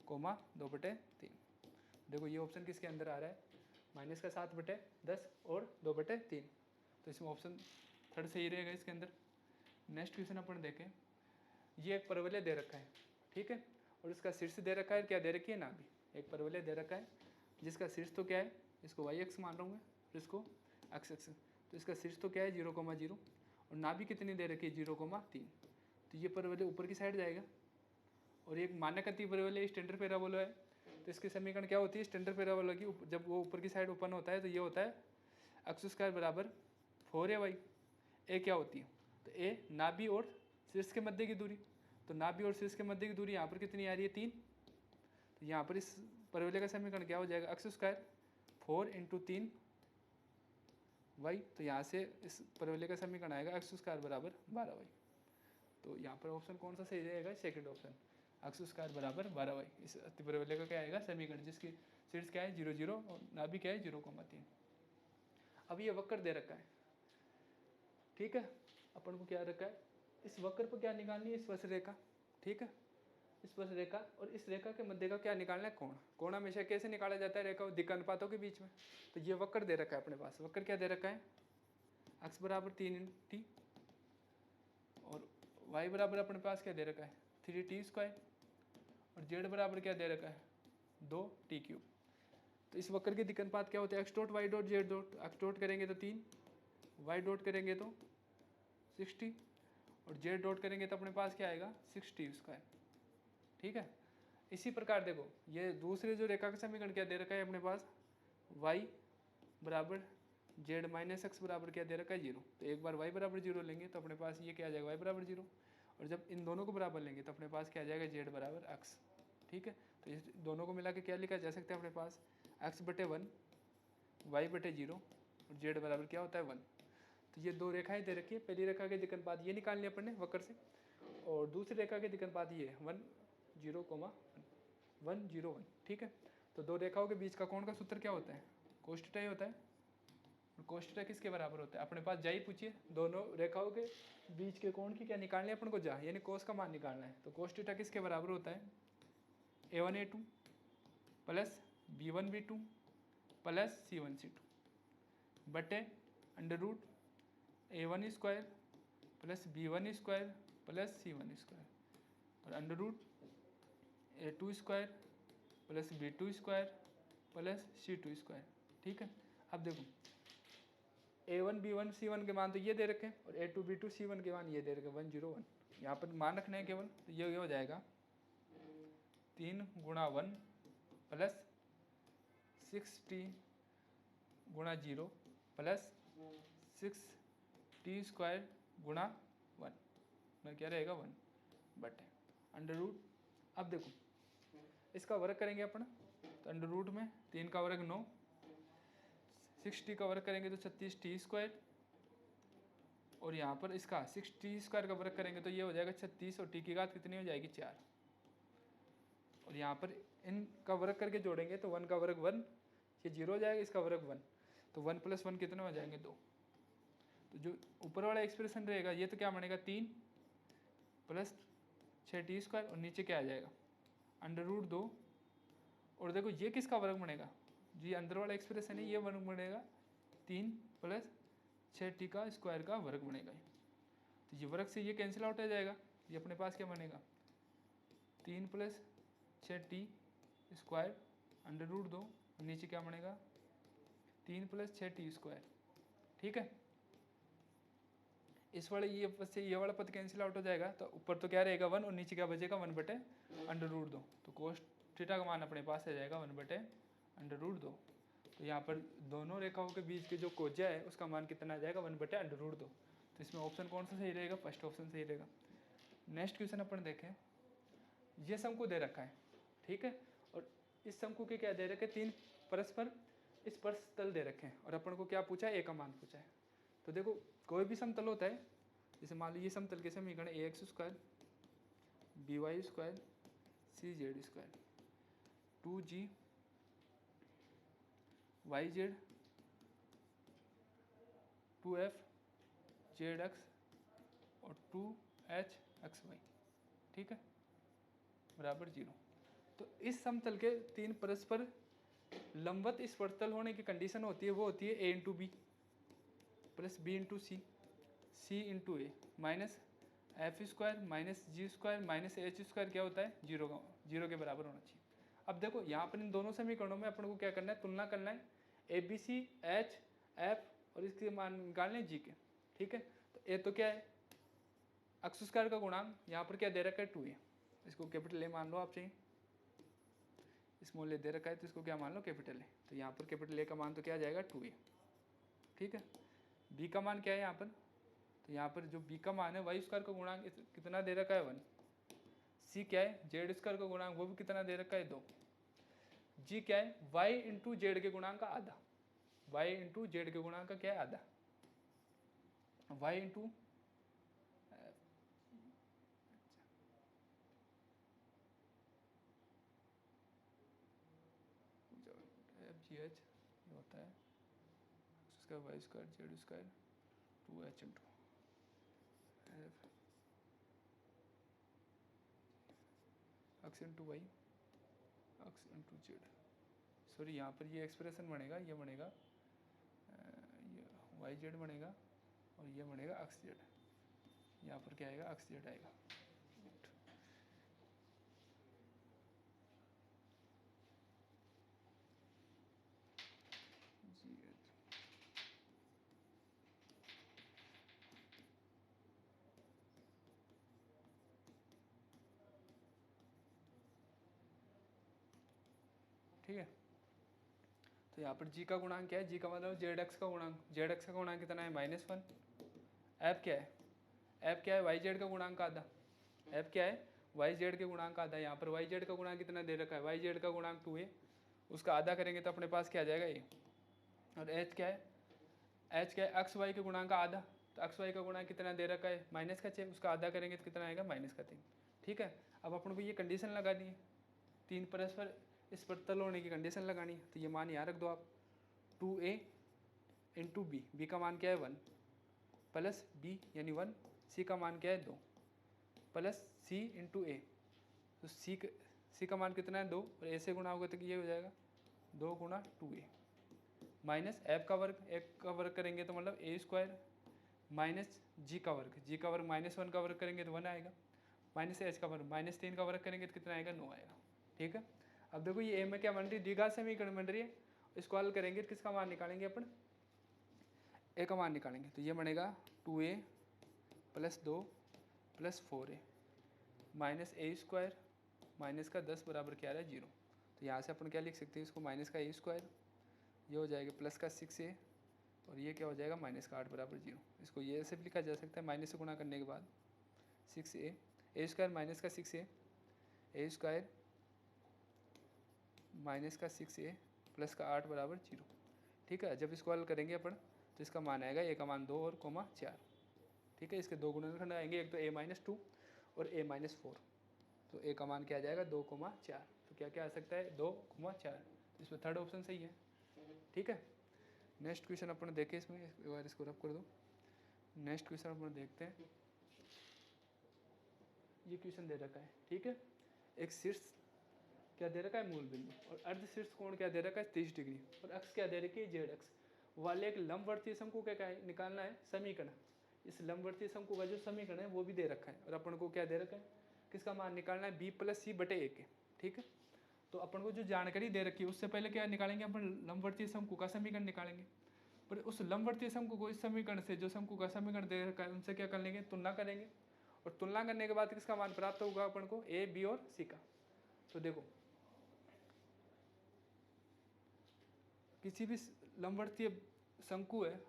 कोमा 2/3। देखो ये ऑप्शन किसके अंदर आ रहा है, -7/10 और 2/3, तो इसमें ऑप्शन थर्ड सही रहेगा इसके अंदर। नेक्स्ट क्वेश्चन अपन देखें, ये एक परवलय दे रखा है, ठीक है, और इसका शीर्ष दे रखा है, क्या दे रखी है, नाभि। एक परवलय दे रखा है जिसका शीर्ष तो क्या है, इसको वाई एक्स मान रहा हूँ मैं, और इसको एक्स एक्स, तो इसका शीर्ष तो क्या है 0,0, और नाभि कितनी दे रखी है 0,3। तो ये परवलय ऊपर की साइड जाएगा, और एक मानक अति परवलय स्टैंडर्ड पैराबोला है, तो इसकी समीकरण क्या होती है, स्टैंडर्ड पैराबोला की जब वो ऊपर की साइड ओपन होता है तो ये होता है x² बराबर 4ay। ए क्या होती है, तो ए नाभि और शीर्ष के मध्य की दूरी, तो नाभि और शीर्ष के मध्य की दूरी यहाँ पर कितनी आ रही है 3, तो यहाँ पर इस परवलय का समीकरण क्या हो जाएगा, x² 4 × 3 y, तो यहाँ से इस परवलय का समीकरण आएगा x² बराबर 12y। तो यहाँ पर ऑप्शन कौन सा सही रहेगा, सेकंड ऑप्शन, x² बराबर 12y। इस अति परवलय का क्या आएगा समीकरण, जिसकी शीर्ष क्या है 0 0 और नाभि क्या है 0,3। अब ये वक्र दे रखा है, ठीक है, अपन को क्या रखा है, इस वक्र पर क्या निकालनी है, स्पर्श रेखा, ठीक है, स्पर्श रेखा, और इस रेखा के मध्य का क्या निकालना है, कोण। कोण हमेशा कैसे निकाला जाता है, रेखा दिक् अनुपातों के बीच में। तो ये वक्र दे रखा है अपने पास, वक्र क्या दे रखा है, x बराबर 3t, और y बराबर अपने पास क्या दे रखा है 3t², और z बराबर क्या दे रखा है 2t³। तो इस वक्र के दिक् अनुपात क्या होते हैं, x dot y dot z dot, x dot करेंगे तो 3, y डॉट करेंगे तो 60, और z डॉट करेंगे तो अपने पास क्या आएगा 6t², ठीक है। इसी प्रकार देखो ये दूसरे जो रेखा का समीकरण क्या दे रखा है अपने पास, y बराबर z माइनस एक्स बराबर क्या दे रखा है 0। तो एक बार y बराबर 0 लेंगे तो अपने पास ये क्या आ जाएगा y बराबर 0, और जब इन दोनों को बराबर लेंगे तो अपने पास क्या आ जाएगा z बराबर x, ठीक है। तो इस दोनों को मिला के क्या लिखा जा सकता है अपने पास x/1 y/0 और z बराबर क्या होता है 1। तो ये दो रेखाएं दे रखी है, पहली रेखा के दिक् अनुपात ये निकालने अपन ने वक्र से, और दूसरी रेखा के दिक् अनुपात ये 1 0, 1 0 1, ठीक है। तो दो रेखाओं के बीच का कोण का सूत्र क्या होता है, cos थीटा ही होता है, और cos थीटा किसके बराबर होता है, अपने पास जा ही पूछिए, दोनों रेखाओं के बीच के कोण की क्या निकालनी है अपन को, जा, यानी cos का मान निकालना है। तो cos थीटा किसके बराबर होता है, a1 a2 plus b1 b2 plus c1 c2 बटे √ a1² plus b1² plus c1² और √ a2² plus b2² plus c2², ठीक है। अब देखो a1 b1 c1 के मान तो ये दे रखे हैं, और a2 b2 c1 के मान ये दे रखे हैं 1 0 1, यहाँ पर मान रखने हैं केवल, तो ये हो जाएगा 3 × 1 प्लस 6t × 0 प्लस 6t² × 1, मैं क्या रहेगा 1 बटे √ अब देखो इसका वर्ग करेंगे अपन, तो √ में 3 का वर्ग 9, 6t का वर्ग करेंगे तो 36t², और यहाँ पर इसका 6t² का वर्ग करेंगे तो ये हो जाएगा 36, और t की घात कितनी हो जाएगी 4, और यहाँ पर इनका वर्ग करके जोड़ेंगे तो 1 का वर्ग 1, ये 0 हो जाएगा, इसका वर्ग 1, तो 1 + 1 कितने हो जाएंगे 2। तो जो ऊपर वाला एक्सप्रेशन रहेगा ये तो क्या बनेगा 3 प्लस 6t², और नीचे क्या आ जाएगा √2, और देखो ये किसका वर्ग बनेगा, जी अंदर वाला एक्सप्रेशन है ये वर्ग बनेगा 3 प्लस 6t का स्क्वायर का वर्ग बनेगा। तो ये वर्ग से ये कैंसिल आउट हो जाएगा, ये अपने पास क्या बनेगा 3 + 6t स्क्वायर अंडर रूट 2, नीचे क्या बनेगा 3 + 6t स्क्वायर। ठीक है, इस वाले ये पद से ये वाला पद कैंसिल आउट हो जाएगा, तो ऊपर तो क्या रहेगा 1 और नीचे क्या बचेगा 1/√2। तो कोस थीटा का मान अपने पास आ जाएगा 1/√2। तो यहाँ पर दोनों रेखाओं के बीच के जो कोज्या है उसका मान कितना आ जाएगा 1/√2। तो इसमें ऑप्शन कौन सा सही रहेगा, फर्स्ट ऑप्शन सही रहेगा। नेक्स्ट क्वेश्चन अपन देखें, ये शंकु दे रखा है, ठीक है, और इस शंकु के क्या दे रखे 3 परस्पर स्पर्श तल दे रखे हैं, और अपन को क्या पूछा है ए का मान पूछा है। तो देखो कोई भी समतल होता है, जैसे मान लो ये समतल के समीकरण ax² by² cz² 2g yz 2f zx और 2h xy, ठीक है, बराबर 0। तो इस समतल के 3 परस्पर लंबवत स्पर्शतल होने की कंडीशन होती है, वो होती है a × b + b × c c × a minus f² minus g² minus h² क्या होता है 0 के बराबर होना चाहिए। अब देखो यहाँ पर इन दोनों समीकरणों में अपन को क्या करना है, तुलना करना है A B C H F और इसके मान निकालने हैं जी के, ठीक है। तो ए तो क्या है x² का गुणांक, यहाँ पर क्या दे रखा है 2a, इसको कैपिटल ए मान लो आप चाहिए, स्मॉल ए दे रखा है तो इसको क्या मान लो कैपिटल ए। तो यहाँ पर कैपिटल ए का मान तो क्या आ जाएगा 2a, ठीक है। बी का मान क्या है यहाँ पर, तो यहाँ पर जो बी का मान है y² का गुणांक कितना दे रखा है 1, सी क्या है z² का गुणांक वो भी कितना दे रखा है 2, जी क्या है y × z के गुणांक का आधा, y × z के गुणांक का क्या है आधा, y × FGH ये होता है उसका y² z² 2h × f x × y x × z, sorry यहाँ पर ये एक्सप्रेशन बनेगा, ये बनेगा ये yz बनेगा और ये बनेगा xz, यहाँ पर क्या आएगा xz आएगा। ठीक है, तो यहाँ पर g का गुणांक क्या है, g का मतलब zx का गुणांक, zx का गुणांक कितना है -1, f क्या है, f क्या है yz का गुणांक का आधा, f क्या है yz के गुणांक का आधा, यहाँ पर yz का गुणांक कितना दे रखा है yz का गुणांक 2a, उसका आधा करेंगे तो अपने पास क्या आ जाएगा a, और h क्या है xy के गुणांक का आधा, तो xy का गुणांक कितना दे रखा है -6, उसका आधा करेंगे तो कितना आएगा -3, ठीक है। अब अपन को ये कंडीशन लगानी है, 3 परस्पर स्पर्शतल होने की कंडीशन लगानी है, तो ये मान यहाँ रख दो आप 2a × b, b का मान क्या है 1 प्लस b यानी 1, c का मान क्या है 2 प्लस c × a, तो c का मान कितना है 2 और a से गुणा होगा तो ये हो जाएगा 2 × 2a माइनस f का वर्ग करेंगे तो मतलब a² माइनस g का वर्ग -1 का वर्ग करेंगे तो 1 आएगा, माइनस h का वर्ग -3 का वर्ग करेंगे तो कितना आएगा 9 आएगा, ठीक है। अब देखो ये a में क्या बन रही है द्विघात समीकरण बन रही है, इसको हल करेंगे तो किसका मान निकालेंगे अपन a का मान निकालेंगे, तो ये बनेगा 2a + 2 + 4a minus a² minus का 10 बराबर क्या आ रहा है 0। तो यहाँ से अपन क्या लिख सकते हैं इसको माइनस का a², ये हो जाएगा प्लस का 6a और ये क्या हो जाएगा माइनस का 8 बराबर 0। इसको ये ऐसे भी लिखा जा सकता है माइनस से गुणा करने के बाद 6a a² माइनस का 6a a² माइनस का 6a प्लस का 8 बराबर 0, ठीक है। जब इसको हल करेंगे अपन तो इसका मान आएगा a का मान 2 और 4, ठीक है। इसके दो गुणनखंड आएंगे, एक तो a-2 और a-4, तो a का मान क्या आ जाएगा 2, 4, तो क्या क्या आ सकता है 2, 4, तो इसमें थर्ड ऑप्शन सही है, ठीक है। नेक्स्ट क्वेश्चन अपन देखें, इसमें एक बार इसको रब कर दो। नेक्स्ट क्वेश्चन अपन देखते हैं, ये क्वेश्चन दे रखा है, ठीक है। एक शीर्ष क्या दे रखा है मूल बिंदु और अर्ध शीर्ष कोण क्या दे रखा है 30 डिग्री और अक्ष क्या दे रखी है जेड अक्ष, वाले एक लंबवर्तीय शंकु का क्या है निकालना है समीकरण। इस लंबवर्तीय शंकु का जो समीकरण है वो भी दे रखा है और अपन को क्या दे रखा है किसका मान निकालना है b + c बटे 1 ठीक है। तो अपन को जो जानकारी दे रखी है उससे पहले क्या निकालेंगे अपन लंबवर्तीय शंकु का समीकरण निकालेंगे। पर उस लंबवर्तीय शंकु को इस समीकरण से जो शंकु का समीकरण दे रखा है उनसे क्या कर लेंगे तुलना करेंगे और तुलना करने के बाद किसका मान प्राप्त होगा अपन को a b और c का। तो देखो किसी भी लंबवर्तीय शंकु है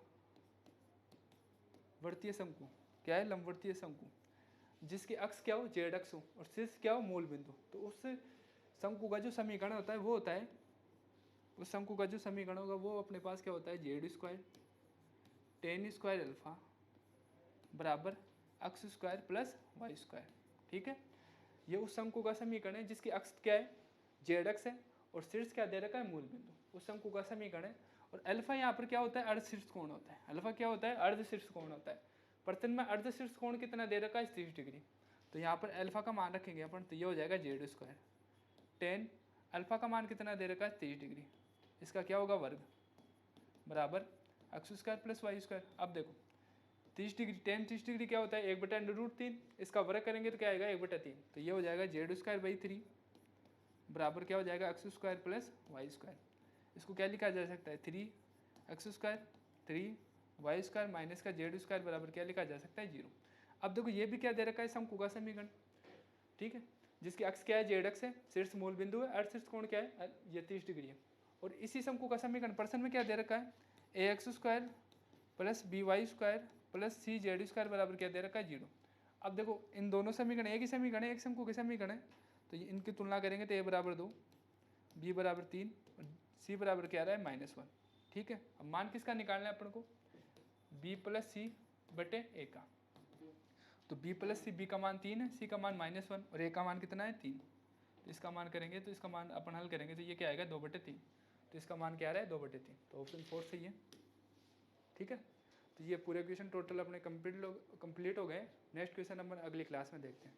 वर्तीय शंकु क्या है लंबवर्तीय शंकु जिसके अक्ष क्या हो जेड अक्ष हो और शीर्ष क्या हो मूल बिंदु। तो उस शंकु का जो समीकरण होता है वो होता है उस शंकु का जो समीकरण होगा वो अपने पास क्या होता है Z square ten square alpha बराबर अक्ष स्क्वायर प्लस वाई स्क्वायर ठीक है। ये उस शंकु का समीकरण है जिसकी अक्ष क्या है जेड अक्ष है और शीर्ष क्या दे रखा है मूल बिंदु। उस शंकु का समीकरण है और अल्फा यहाँ पर क्या होता है अर्धशीर्ष कोण होता है। अल्फा क्या होता है अर्धशीर्ष कोण होता है। प्रश्न में अर्धशीर्ष कोण कितना दे रखा है 30 डिग्री। तो यहाँ पर अल्फा का मान रखेंगे अपन तो ये हो जाएगा जेड स्क्वायर टेन अल्फा का मान कितना दे रखा है 30 डिग्री इसका क्या होगा वर्ग बराबर अक्ष स्क्वायर प्लस वाई स्क्वायर। अब देखो 30 डिग्री टेन 30 डिग्री क्या होता है 1/√3 इसका वर्ग करेंगे तो क्या आएगा 1/3। तो ये हो जाएगा जेड स्क्वायर बाई 3 बराबर क्या हो जाएगा अक्ष स्क्वायर प्लस वाई स्क्वायर। इसको क्या लिखा जा सकता है 3 अक्ष स्क्वायर 3 वाई स्क्वायर माइनस का जेड स्क्वायर बराबर क्या लिखा जा सकता है 0। अब देखो ये भी क्या दे रखा है शंकु का समीकरण ठीक है जिसकी अक्ष क्या है जेड अक्ष है शीर्ष मूल बिंदु है अर्धशीर्ष कोण क्या है ये 30 डिग्री है। और इसी शंकु का समीकरण प्रश्न में क्या दे रखा है A X square plus B Y square plus C Z square बराबर क्या दे रखा है 0। अब देखो इन दोनों समीकरण एक ही समीकरण है एक शंकु के समीकरण है तो इनकी तुलना करेंगे तो ए बराबर 2 बी बराबर 3 और सी बराबर क्या आ रहा है -1 ठीक है। अब मान किसका निकालना है अपन को b + c बटे a का। तो b + c b का मान 3 है c का मान -1 और a का मान कितना है 3। तो इसका मान करेंगे तो इसका मान अपन हल करेंगे तो ये क्या आएगा 2/3। तो इसका मान क्या आ रहा है 2/3। तो ऑप्शन 4 सही है ठीक है। तो ये पूरे क्वेश्चन टोटल अपने कंप्लीट हो गए। नेक्स्ट क्वेश्चन अपन अगली क्लास में देखते हैं।